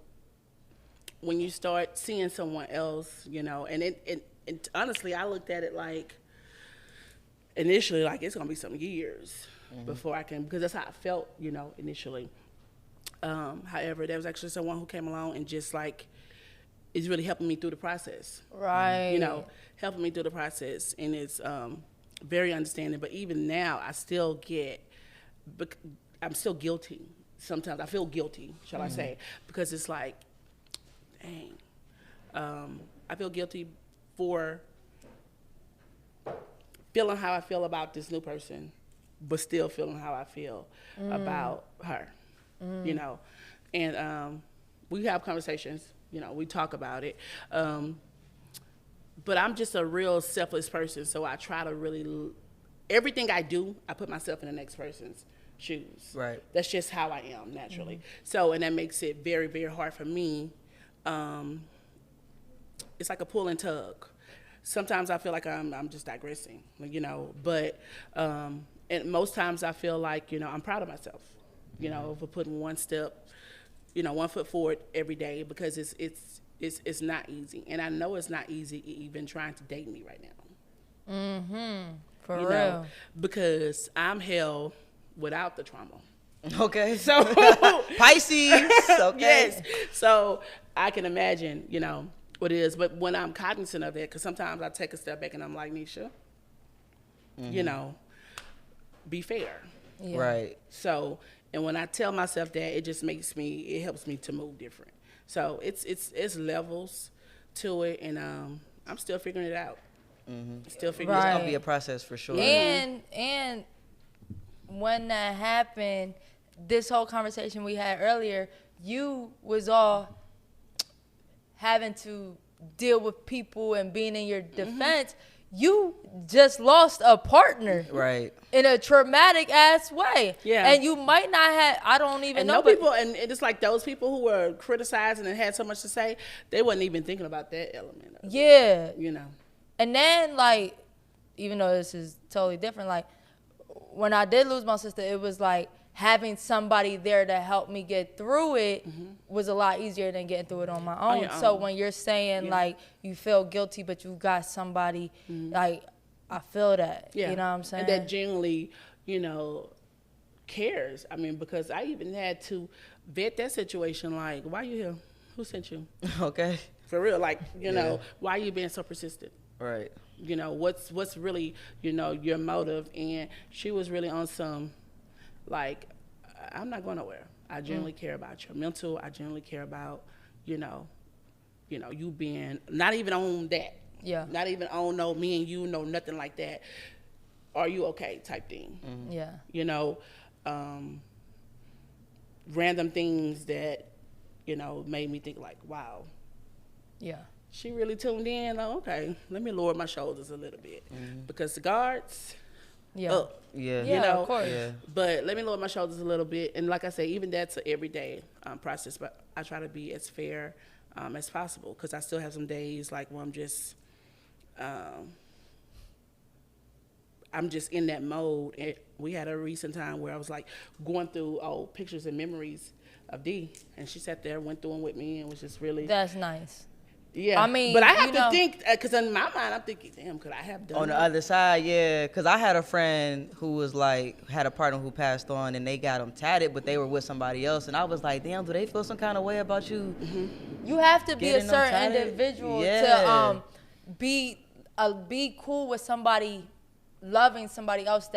when you start seeing someone else, you know, and it honestly, I looked at it like, initially, like it's gonna be some years before I can, because that's how I felt, you know, initially. However, there was actually someone who came along and just like, is really helping me through the process. Right. You know, helping me through the process, and it's very understanding. But even now, I still get, I'm still guilty. Sometimes I feel guilty, shall I say, because it's like, dang, I feel guilty for feeling how I feel about this new person, but still feeling how I feel about her, you know. And we have conversations, you know, we talk about it. But I'm just a real selfless person, so I try to really, everything I do, I put myself in the next person's shoes. Right. That's just how I am naturally. So, and that makes it very, very hard for me. It's like a pull and tug. Sometimes I feel like I'm just digressing, you know, but and most times I feel like, you know, I'm proud of myself, you know, for putting one step, you know, 1 foot forward every day, because it's not easy. And I know it's not easy even trying to date me right now. For you real. know, because I'm hell without the trauma. Okay. So Pisces. Okay. Yes. So I can imagine, you know, what it is. But when I'm cognizant of that, because sometimes I take a step back and I'm like, Nisha, you know, be fair. Yeah. Right. So, and when I tell myself that, it just makes me, it helps me to move different. So it's levels to it, and I'm still figuring it out. Still figuring It's it out. gonna be a process for sure. And when that happened, this whole conversation we had earlier, you was all having to deal with people and being in your defense. You just lost a partner, Right, in a traumatic ass way. Yeah. And you might not have, I don't even know. People, and it's like those people who were criticizing and had so much to say, they wasn't even thinking about that element of yeah. it, you know. And then, like, even though this is totally different, like, when I did lose my sister, it was like having somebody there to help me get through it was a lot easier than getting through it on my own. So when you're saying, like, you feel guilty, but you got somebody, like, I feel that. Yeah. You know what I'm saying? And that genuinely, you know, cares. I mean, because I even had to vet that situation, like, why you here? Who sent you? okay. For real, like, you know, why are you being so persistent? Right. You know, what's really, you know, your motive? And she was really on some, like, I'm not going nowhere. I genuinely care about your mental. I genuinely care about, you know, you being, not even on that. Yeah. Not even on no me and you, no nothing like that. Are you okay type thing? Yeah. You know, random things that, you know, made me think like, wow. Yeah. She really tuned in. Oh, okay, let me lower my shoulders a little bit, because the guards, up. Yeah. You know, of course. Yeah. but let me lower my shoulders a little bit. And like I say, even that's an everyday process. But I try to be as fair as possible, because I still have some days like where I'm just in that mode. And we had a recent time where I was like going through old pictures and memories of D, and she sat there, went through them with me, and was just really. That's nice. Yeah, I mean, but I have you to know, think, because in my mind I'm thinking, damn, could I have done On the that? other side, yeah, because I had a friend who was like, had a partner who passed on, and they got them tatted, but they were with somebody else, and I was like, damn, do they feel some kind of way about you? You have to be a Getting them certain tatted? individual Yeah. to be cool with somebody, loving somebody else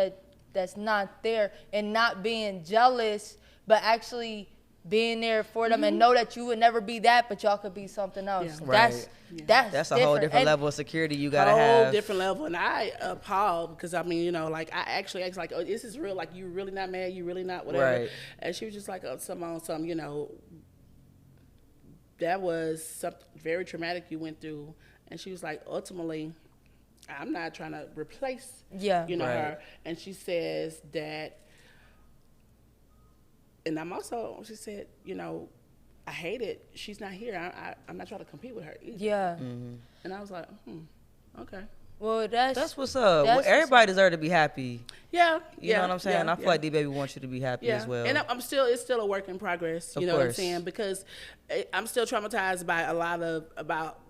that's not there, and not being jealous, but actually being there for them, and know that you would never be that, but y'all could be something else. Yeah. Right. That's a whole different And level of security you gotta Whole have. different level. And I appalled, because I mean, you know, like I actually asked, like, oh, this is real, like, you really not mad, you really not whatever. Right. And she was just like, oh, some, you know, that was something very traumatic you went through. And she was like, ultimately, I'm not trying to replace, Yeah. you know, Right. her. And she says that, and she said, you know, I hate it. She's not here. I'm not trying to compete with her either. Yeah. And I was like, okay. Well, that's what's up. Well, everybody deserves to be happy. Yeah. You know what I'm saying? I feel like D-Baby wants you to be happy as well. And it's still a work in progress. You know what I'm saying? Because I'm still traumatized by about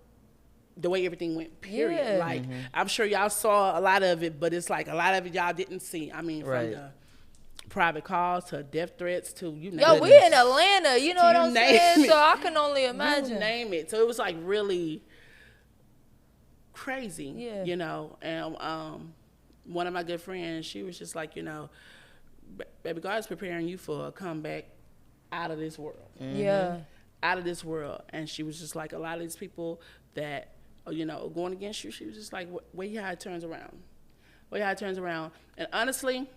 the way everything went, period. Like, I'm sure y'all saw a lot of it, but it's like a lot of it y'all didn't see. I mean, from the private calls to death threats to you name it. Yo, we in Atlanta, you know what I'm saying? So I can only imagine. You name it. So it was like really crazy, you know. And one of my good friends, she was just like, you know, baby, God's preparing you for a comeback out of this world. Yeah. Out of this world. And she was just like, a lot of these people that, you know, going against you, she was just like, wait how it turns around. Wait how it turns around. And honestly,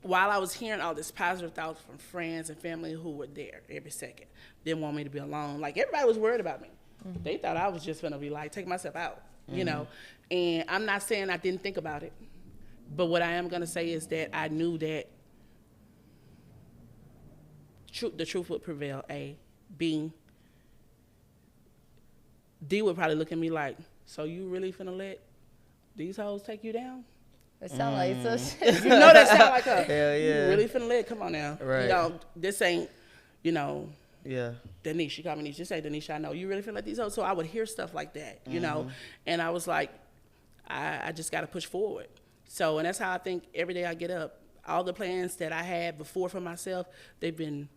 while I was hearing all this positive thoughts from friends and family who were there every second, didn't want me to be alone. Like, everybody was worried about me. They thought I was just going to be like, take myself out, you know. And I'm not saying I didn't think about it. But what I am going to say is that I knew that the truth would prevail, A. B, D would probably look at me like, so you really finna let these hoes take you down? It sound like so shit. You know that sound like her. Hell yeah. You really finna let? Come on now. Right. You know, this ain't, you know, Denise. She called me Denise. Just say Denise, I know. You really finna let these hoes? So I would hear stuff like that, you know? And I was like, I just got to push forward. So, and that's how I think every day I get up. All the plans that I had before for myself, they've been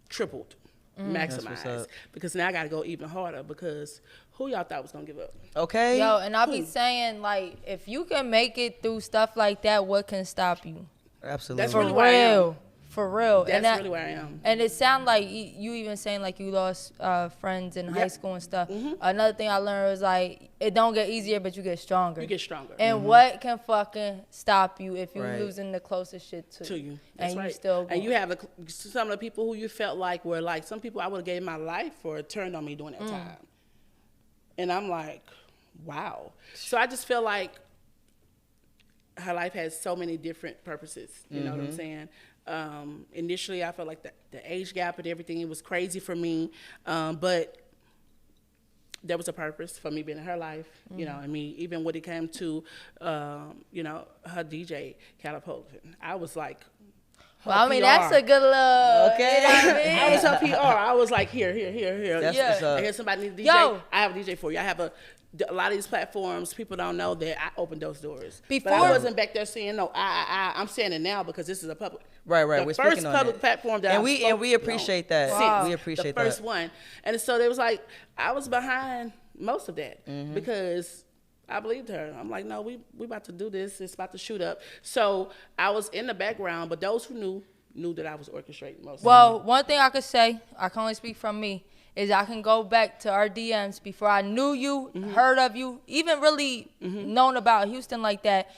tripled. Maximize, because now I got to go even harder, because who y'all thought was gonna give up? Okay. Yo, and I'll be saying, like, if you can make it through stuff like that, what can stop you? Absolutely. That's for really real. where I am. For real. That's really where I am. And it sounded like you even saying like you lost friends in high school and stuff. Another thing I learned was like, it don't get easier, but you get stronger. You get stronger. And what can fucking stop you if you're losing the closest shit to you? That's and right. You still going. And you have some of the people who you felt like were like, some people I would have gave my life for turned on me during that time. And I'm like, wow. So I just feel like her life has so many different purposes. You know what I'm saying? Initially, I felt like the age gap and everything, it was crazy for me. But there was a purpose for me being in her life, you know. I mean, even when it came to, you know, her DJ catapulting, I was like, well, I mean, that's a good look. Okay. You know what I mean? I was her PR. I was like, here. That's what's up. I hear somebody need a DJ. Yo. I have a DJ for you. I have a lot of these platforms, people don't know that I opened those doors. Before, but I wasn't back there saying no. I'm saying it now because this is a public. Right. The We're first speaking on public it. platform that and we appreciate that. Wow. We appreciate the first one, and so it was like I was behind most of that because I believed her. I'm like, no, we about to do this. It's about to shoot up. So I was in the background, but those who knew that I was orchestrating most. Well, one thing I could say, I can only speak from me, is I can go back to our DMs before I knew you, heard of you, even really known about Houston like that.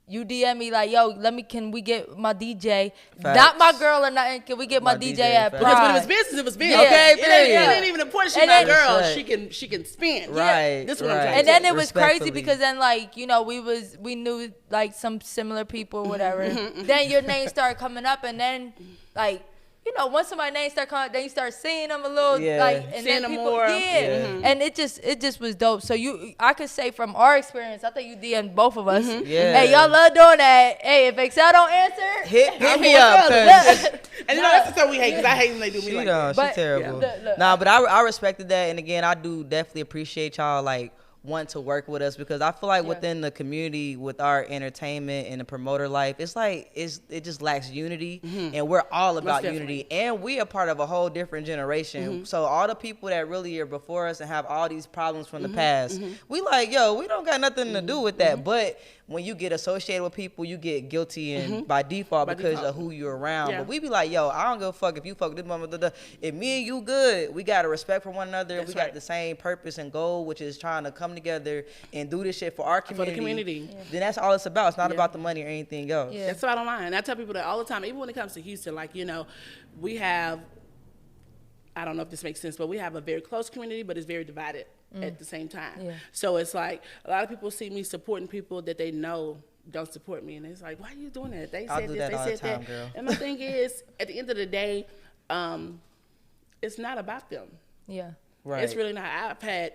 You DM me like, yo, can we get my DJ? Facts. Not my girl or nothing. Can we get my DJ at Pride? Because when it was business, it was business. Yeah. Okay, it ain't even important. She's my girl. Right. She can spin. Right. This is what I'm trying And to then say. it was crazy because then, like, you know, we knew like some similar people or whatever. Then your name started coming up, and then like, you know, once somebody's name start coming, then you start seeing them a little, like, and seeing then them people, more. And it just was dope. So I could say from our experience, I think you DM'd both of us. Hey, y'all love doing that. Hey, if eXeL don't answer, hit me up. And you know that's the stuff we hate, because I hate when they do me like that. She's terrible. Look, nah, but I respected that, and again, I do definitely appreciate y'all like want to work with us, because I feel like within the community, with our entertainment and the promoter life, it's like it just lacks unity, and we're all about unity, and we are part of a whole different generation. So all the people that really are before us and have all these problems from the past, we like, yo, we don't got nothing to do with that. But when you get associated with people, you get guilty and by default because of who you're around. But we be like, yo, I don't give a fuck if you fuck with this mother. If me and you good, we got to respect for one another. We got the same purpose and goal, which is trying to come together and do this shit for our community. For the community. Then that's all it's about. It's not about the money or anything else. That's the bottom line. And I tell people that all the time, even when it comes to Houston, like, you know, we have, I don't know if this makes sense, but we have a very close community, but it's very divided at the same time. So it's like a lot of people see me supporting people that they know don't support me, and it's like, why are you doing that? They said this, they said that. Girl. And my thing is, at the end of the day, it's not about them. Yeah. Right. It's really not. I've had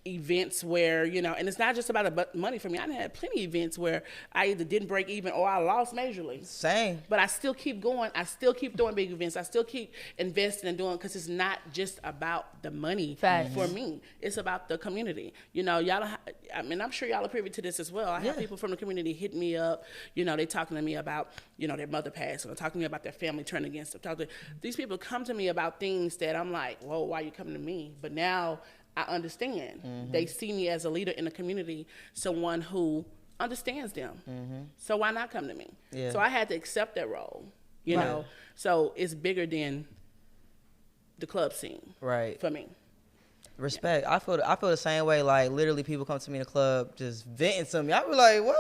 events where, you know, and it's not just about the money for me. I had plenty of events where I either didn't break even or I lost majorly. Same. But I still keep going. I still keep doing big events. I still keep investing and doing, because it's not just about the money for me. It's about the community. You know, y'all, I mean, I'm sure y'all are privy to this as well. I have people from the community hitting me up. You know, they talking to me about, you know, their mother passed, or talking to me about their family turning against them. These people come to me about things that I'm like, whoa, why are you coming to me? But now I understand. They see me as a leader in the community, someone who understands them. So why not come to me? Yeah. So I had to accept that role, you know. So it's bigger than the club scene, for me. Respect. Yeah. I feel the same way. Like, literally, people come to me in the club just venting to me. I be like, what?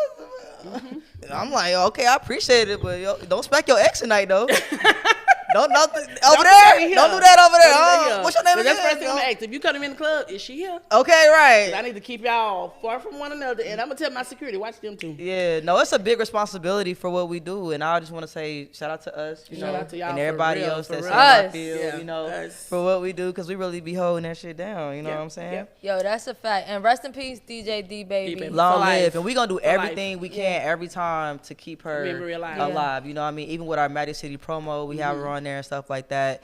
I'm like, okay, I appreciate it, but yo, don't smack your ex tonight though. Don't over there. Don't do that over there. What's your name again? That's the first thing I'm gonna ask. If you come to me in the club, is she here? Okay, right. I need to keep y'all far from one another, and I'm gonna tell my security, watch them too. Yeah, no, it's a big responsibility for what we do, and I just want to say shout out to us, you know, out to y'all, and everybody else that's in our field, you know, for what we do, because we really be holding that shit down. You know what I'm saying? Yep. Yo, that's a fact. And rest in peace, DJ D baby. Long live, and we gonna do everything we can every time to keep her alive. You know what I mean? Even with our Magic City promo, we have her on there and stuff like that.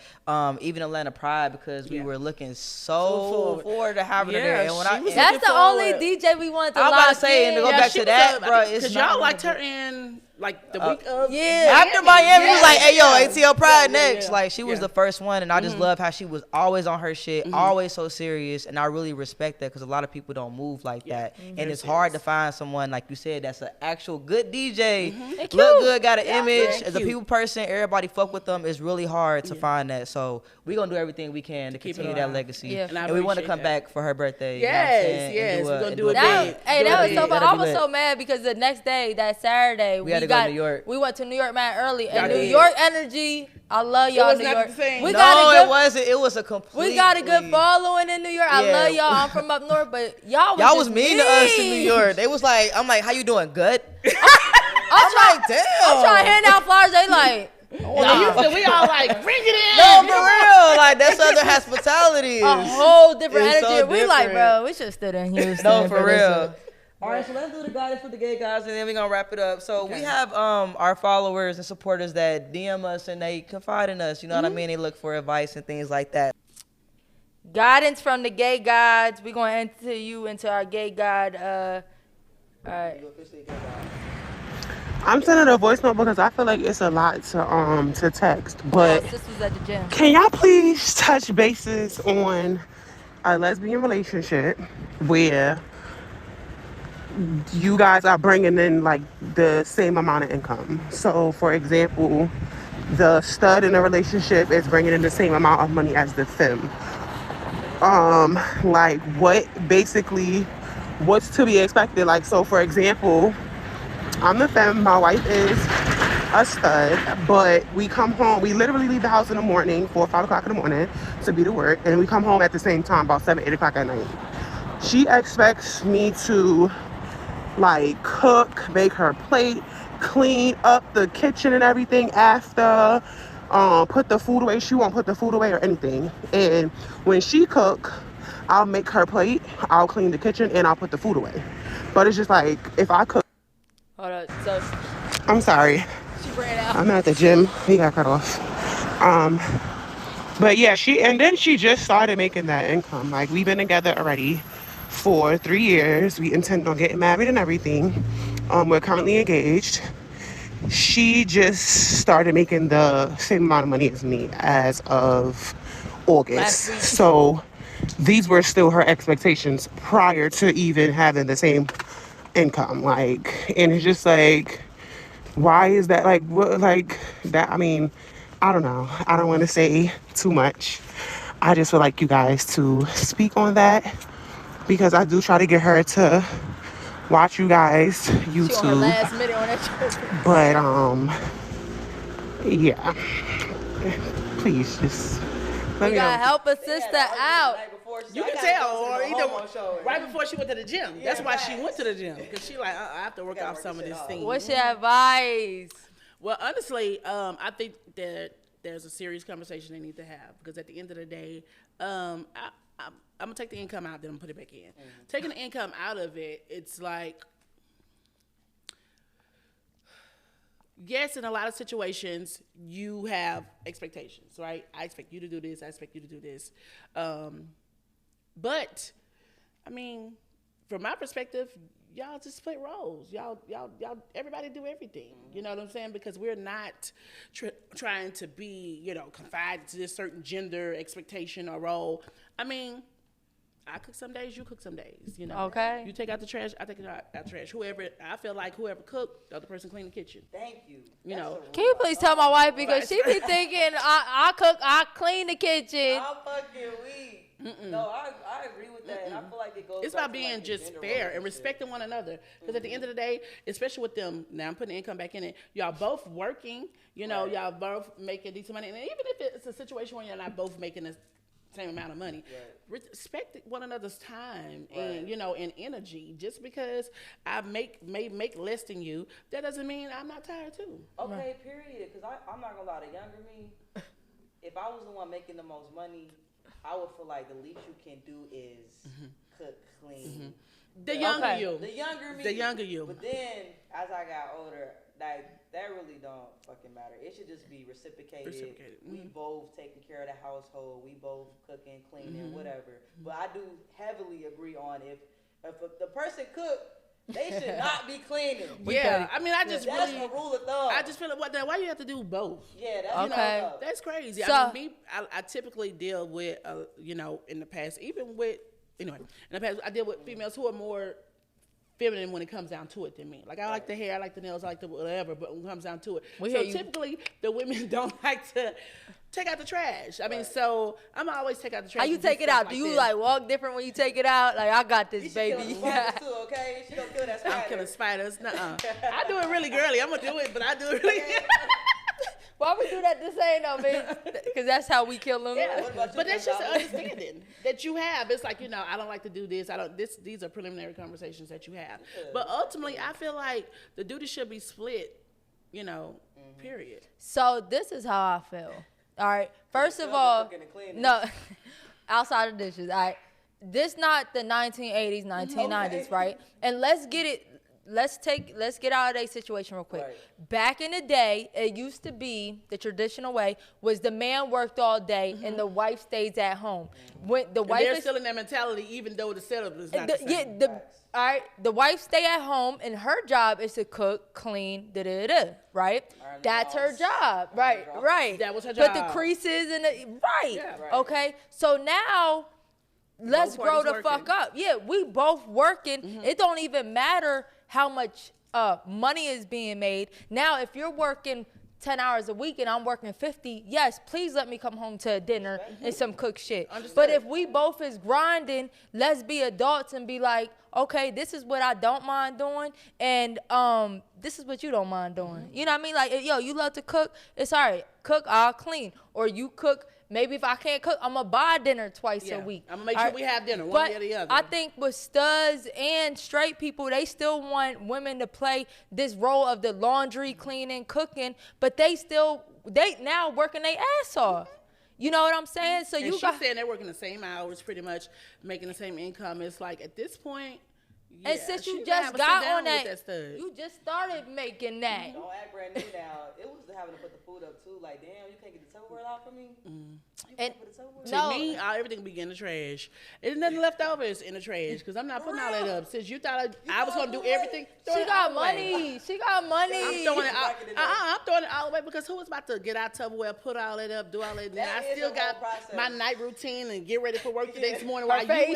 Even Atlanta Pride, because we were looking so forward to having her there. And when that's the only DJ we wanted to lock in. I'm about to say, and to go back to that, bro, it's because y'all liked her in like the week of after Miami, we was like, hey yo, ATL Pride next. Like, she was the first one, and I just love how she was always on her shit, always so serious, and I really respect that, because a lot of people don't move like that, and it's hard to find someone, like you said, that's an actual good DJ, look good, got an image, as a people person, everybody fuck with them. It's really hard to find that, so we gonna do everything we can to continue that legacy, and we want to come back for her birthday. Yes, we're gonna do it big. Hey, that was so fun. I was so mad because the next day, that Saturday, we had to go to New York. We went to New York mad early, and New York energy. I love y'all, New York. It wasn't. It was a complete. We got a good following in New York. I love y'all. I'm from up north, but y'all was mean to us in New York. They was like, I'm like, how you doing? Good. I'm like, damn. I'm trying to hand out flowers. They like. Houston, we all like, bring it in. No, for real. Like, that's other hospitality. A whole different energy. So we like, bro, we should have stood in Houston. No, for real. All right, so let's do the guidance for the gay guys, and then we're going to wrap it up. So we have our followers and supporters that DM us, and they confide in us. You know what I mean? They look for advice and things like that. Guidance from the gay gods. We're going to enter you into our gay god. All right. I'm sending a voice note because I feel like it's a lot to text. But this was at the gym. Can y'all please touch bases on a lesbian relationship where you guys are bringing in like the same amount of income? So, for example, the stud in a relationship is bringing in the same amount of money as the femme. Like, what's to be expected? Like, so for example, I'm the femme, my wife is a stud, but we come home, we literally leave the house in the morning, 4 or 5 o'clock in the morning to be to work, and we come home at the same time, about 7, 8 o'clock at night. She expects me to like cook, make her plate, clean up the kitchen and everything after, put the food away. She won't put the food away or anything. And when she cook, I'll make her plate, I'll clean the kitchen, and I'll put the food away. But it's just like, if I cook. Hold on, so I'm sorry. She ran out. I'm at the gym. He got cut off. But yeah, then she just started making that income. Like, we've been together already for 3 years. We intend on getting married and everything. We're currently engaged. She just started making the same amount of money as me as of August. So these were still her expectations prior to even having the same income. Like, and it's just like, why is that? Like, what, like that? I mean, I don't know. I don't want to say too much. I just would like you guys to speak on that, because I do try to get her to watch you guys YouTube. She on her last minute on that trip. But yeah, please just let me know. Help a sister out. You can tell, or either right before she went to the gym. That's why she went to the gym, because she like, I have to work off some of this thing. What's your advice? Well, honestly, I think that there's a serious conversation they need to have, because at the end of the day, I I'm gonna take the income out, then I'm gonna put it back in. Taking the income out of it, it's like, yes, in a lot of situations, you have expectations, right? I expect you to do this. I expect you to do this. But, I mean, from my perspective, y'all just split roles. Y'all, everybody do everything. You know what I'm saying? Because we're not trying to be, confined to this certain gender expectation or role. I mean, I cook some days, you cook some days, Okay. You take out the trash, I take out the trash. I feel like whoever cooked, the other person clean the kitchen. Thank you. Can you please tell my wife, because she be thinking I cook, I clean the kitchen. I'm fucking weak. No, I agree with that. And I feel like it goes. It's about being just fair and respecting one another. Because at the end of the day, especially with them, now I'm putting income back in it. Y'all both working, y'all both making decent money. And even if it's a situation where you're not both making the same amount of money, respect one another's time and and energy. Just because I may make less than you, that doesn't mean I'm not tired too. Okay, period. Because I'm not gonna lie, the younger me, if I was the one making the most money, I would feel like the least you can do is cook, clean. The younger you. The younger me. The younger you. But then, as I got older, that really don't fucking matter. It should just be reciprocated. We both taking care of the household. We both cooking, cleaning, whatever. But I do heavily agree on if the person cook, they should not be cleaning. I mean, that's a rule of thumb. I just feel like, why you have to do both? Yeah, that's that's crazy. So, I mean, I typically deal with, in the past, even with, in the past, I deal with females who are more feminine when it comes down to it than me. Like, I like the hair, I like the nails, I like the whatever, but when it comes down to it. Typically, the women don't like to take out the trash. I mean, so I'm always take out the trash. How you take it out? Do you like walk different when you take it out? Like, I got this, baby. Kill spiders too, okay? She gonna kill that spider. I'm killing spiders. Nuh-uh. I do it really girly. I'm gonna do it, but I do it really. Why we do that the same though, man? Because that's how we kill them. Yeah, but that's just an understanding that you have. It's like, I don't like to do this. These are preliminary conversations that you have. But ultimately, I feel like the duty should be split, period. So this is how I feel. All right. First of all, no, outside of dishes. All right. This not the 1980s, 1990s, right? And let's get out of that situation real quick. Right. Back in the day, it used to be the traditional way was the man worked all day and the wife stays at home. When the wife they're still in that mentality, even though the setup is not the same. All right, the wife stay at home and her job is to cook, clean, right? That's her job, right. That was her job. Put the creases in the right. Okay, so now let's grow the fuck up. Yeah, we both working. It don't even matter how much money is being made. Now, if you're working 10 hours a week and I'm working 50, yes, please let me come home to a dinner and some cooked shit. Understood. But if we both is grinding, let's be adults and be like, okay, this is what I don't mind doing, and this is what you don't mind doing. You know what I mean? Like, yo, you love to cook, it's all right. Cook, I'll clean. Or you cook, maybe if I can't cook, I'm going to buy dinner twice a week. I'm going to make sure we have dinner, one way or the other. I think with studs and straight people, they still want women to play this role of the laundry, cleaning, cooking, but they now working their ass off. You know what I'm saying? So she's saying they're working the same hours, pretty much making the same income. It's like at this point, and since you just got on that you just started making that. Don't act brand new now. It was having to put the food up too. Like, damn, you can't get the Tupperware out for me. You can't put the Tupperware. To me, everything be in the trash. There's nothing left over in the trash because I'm not putting all that up. Since you thought I was gonna do everything, she got money. She got money. I'm throwing it out. I'm throwing it all away because who was about to get out Tupperware, put all that up, do all that? Then I still got my night routine and get ready for work the next morning. While you baby,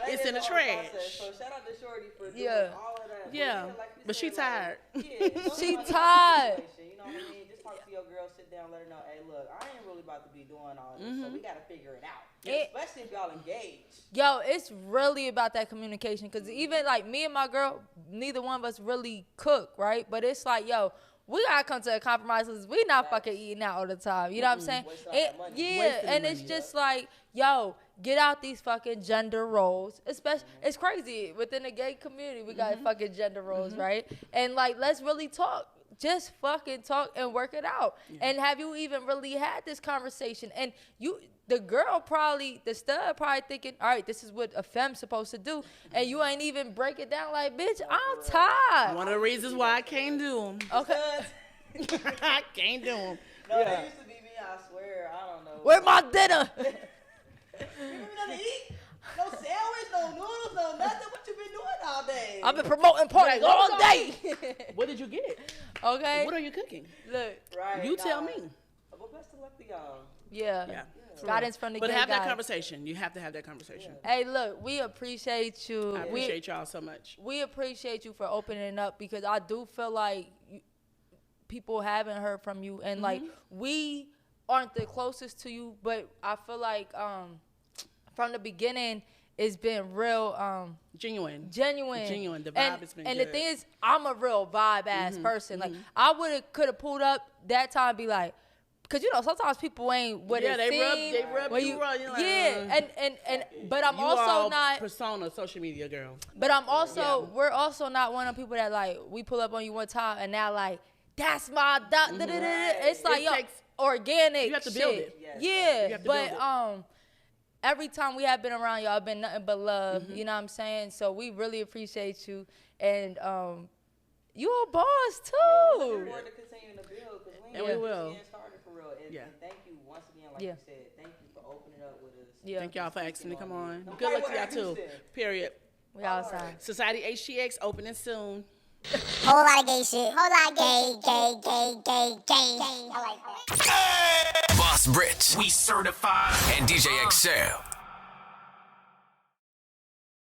it's in the trash. So shout out to Shorty for doing all of that. Yeah, but she tired. She tired. You know what I mean? Just talk to your girl, sit down, let her know, hey, look, I ain't really about to be doing all this, so we got to figure it out. Especially if y'all engaged. Yo, it's really about that communication because even like me and my girl, neither one of us really cook, right? But it's like, yo, we gotta come to a compromise because we not fucking eating out all the time. You know what I'm saying? And it's just like, yo, get out these fucking gender roles. Especially, it's crazy within the gay community. We got fucking gender roles, right? And like, let's really talk just fucking talk and work it out. And have you even really had this conversation? And the stud probably thinking, all right, this is what a femme's supposed to do. And you ain't even break it down like, bitch, I'm tired. One of the reasons why I can't do them. Okay. I can't do them. No, that used to be me, I swear. I don't know. Where's my dinner? You give me nothing to eat? No sandwich, no noodles, no nothing. What you been doing all day? I've been promoting parties all day. What did you get? Okay. What are you cooking? Look. Right, you tell me. Well, best of luck to y'all. Yeah. Guidance from the But gay have that guy. conversation. You have to have that conversation. Hey, look, we appreciate you. I appreciate y'all so much. We appreciate you for opening up because I do feel like people haven't heard from you. And, like, we aren't the closest to you, but I feel like from the beginning, it's been real genuine. The vibe has been and good. the thing is, I'm a real vibe ass person. Like, I could have pulled up that time and be like, because, you know, sometimes people ain't what it seems. They rub you wrong. You're like, and but I'm you also all not persona social media girl. But I'm also we're also not one of the people that, like, we pull up on you one time and now, like, that's my it's like, yo, organic. You have to shit. build it. Yeah, You have to but build it. every time we have been around y'all, been nothing but love. You know what I'm saying? So we really appreciate you, and you a boss too. Looking forward to continuing to build because we will. Getting started for real. And thank you once again, like you said, thank you for opening up with us. Yeah. Thank y'all for asking me to come on. Good luck to y'all too. Period. We outside. Society HTX opening soon. Whole lot of gay shit. Whole lot of gay. I like that. Boss Britt. We certified. And DJ eXeL.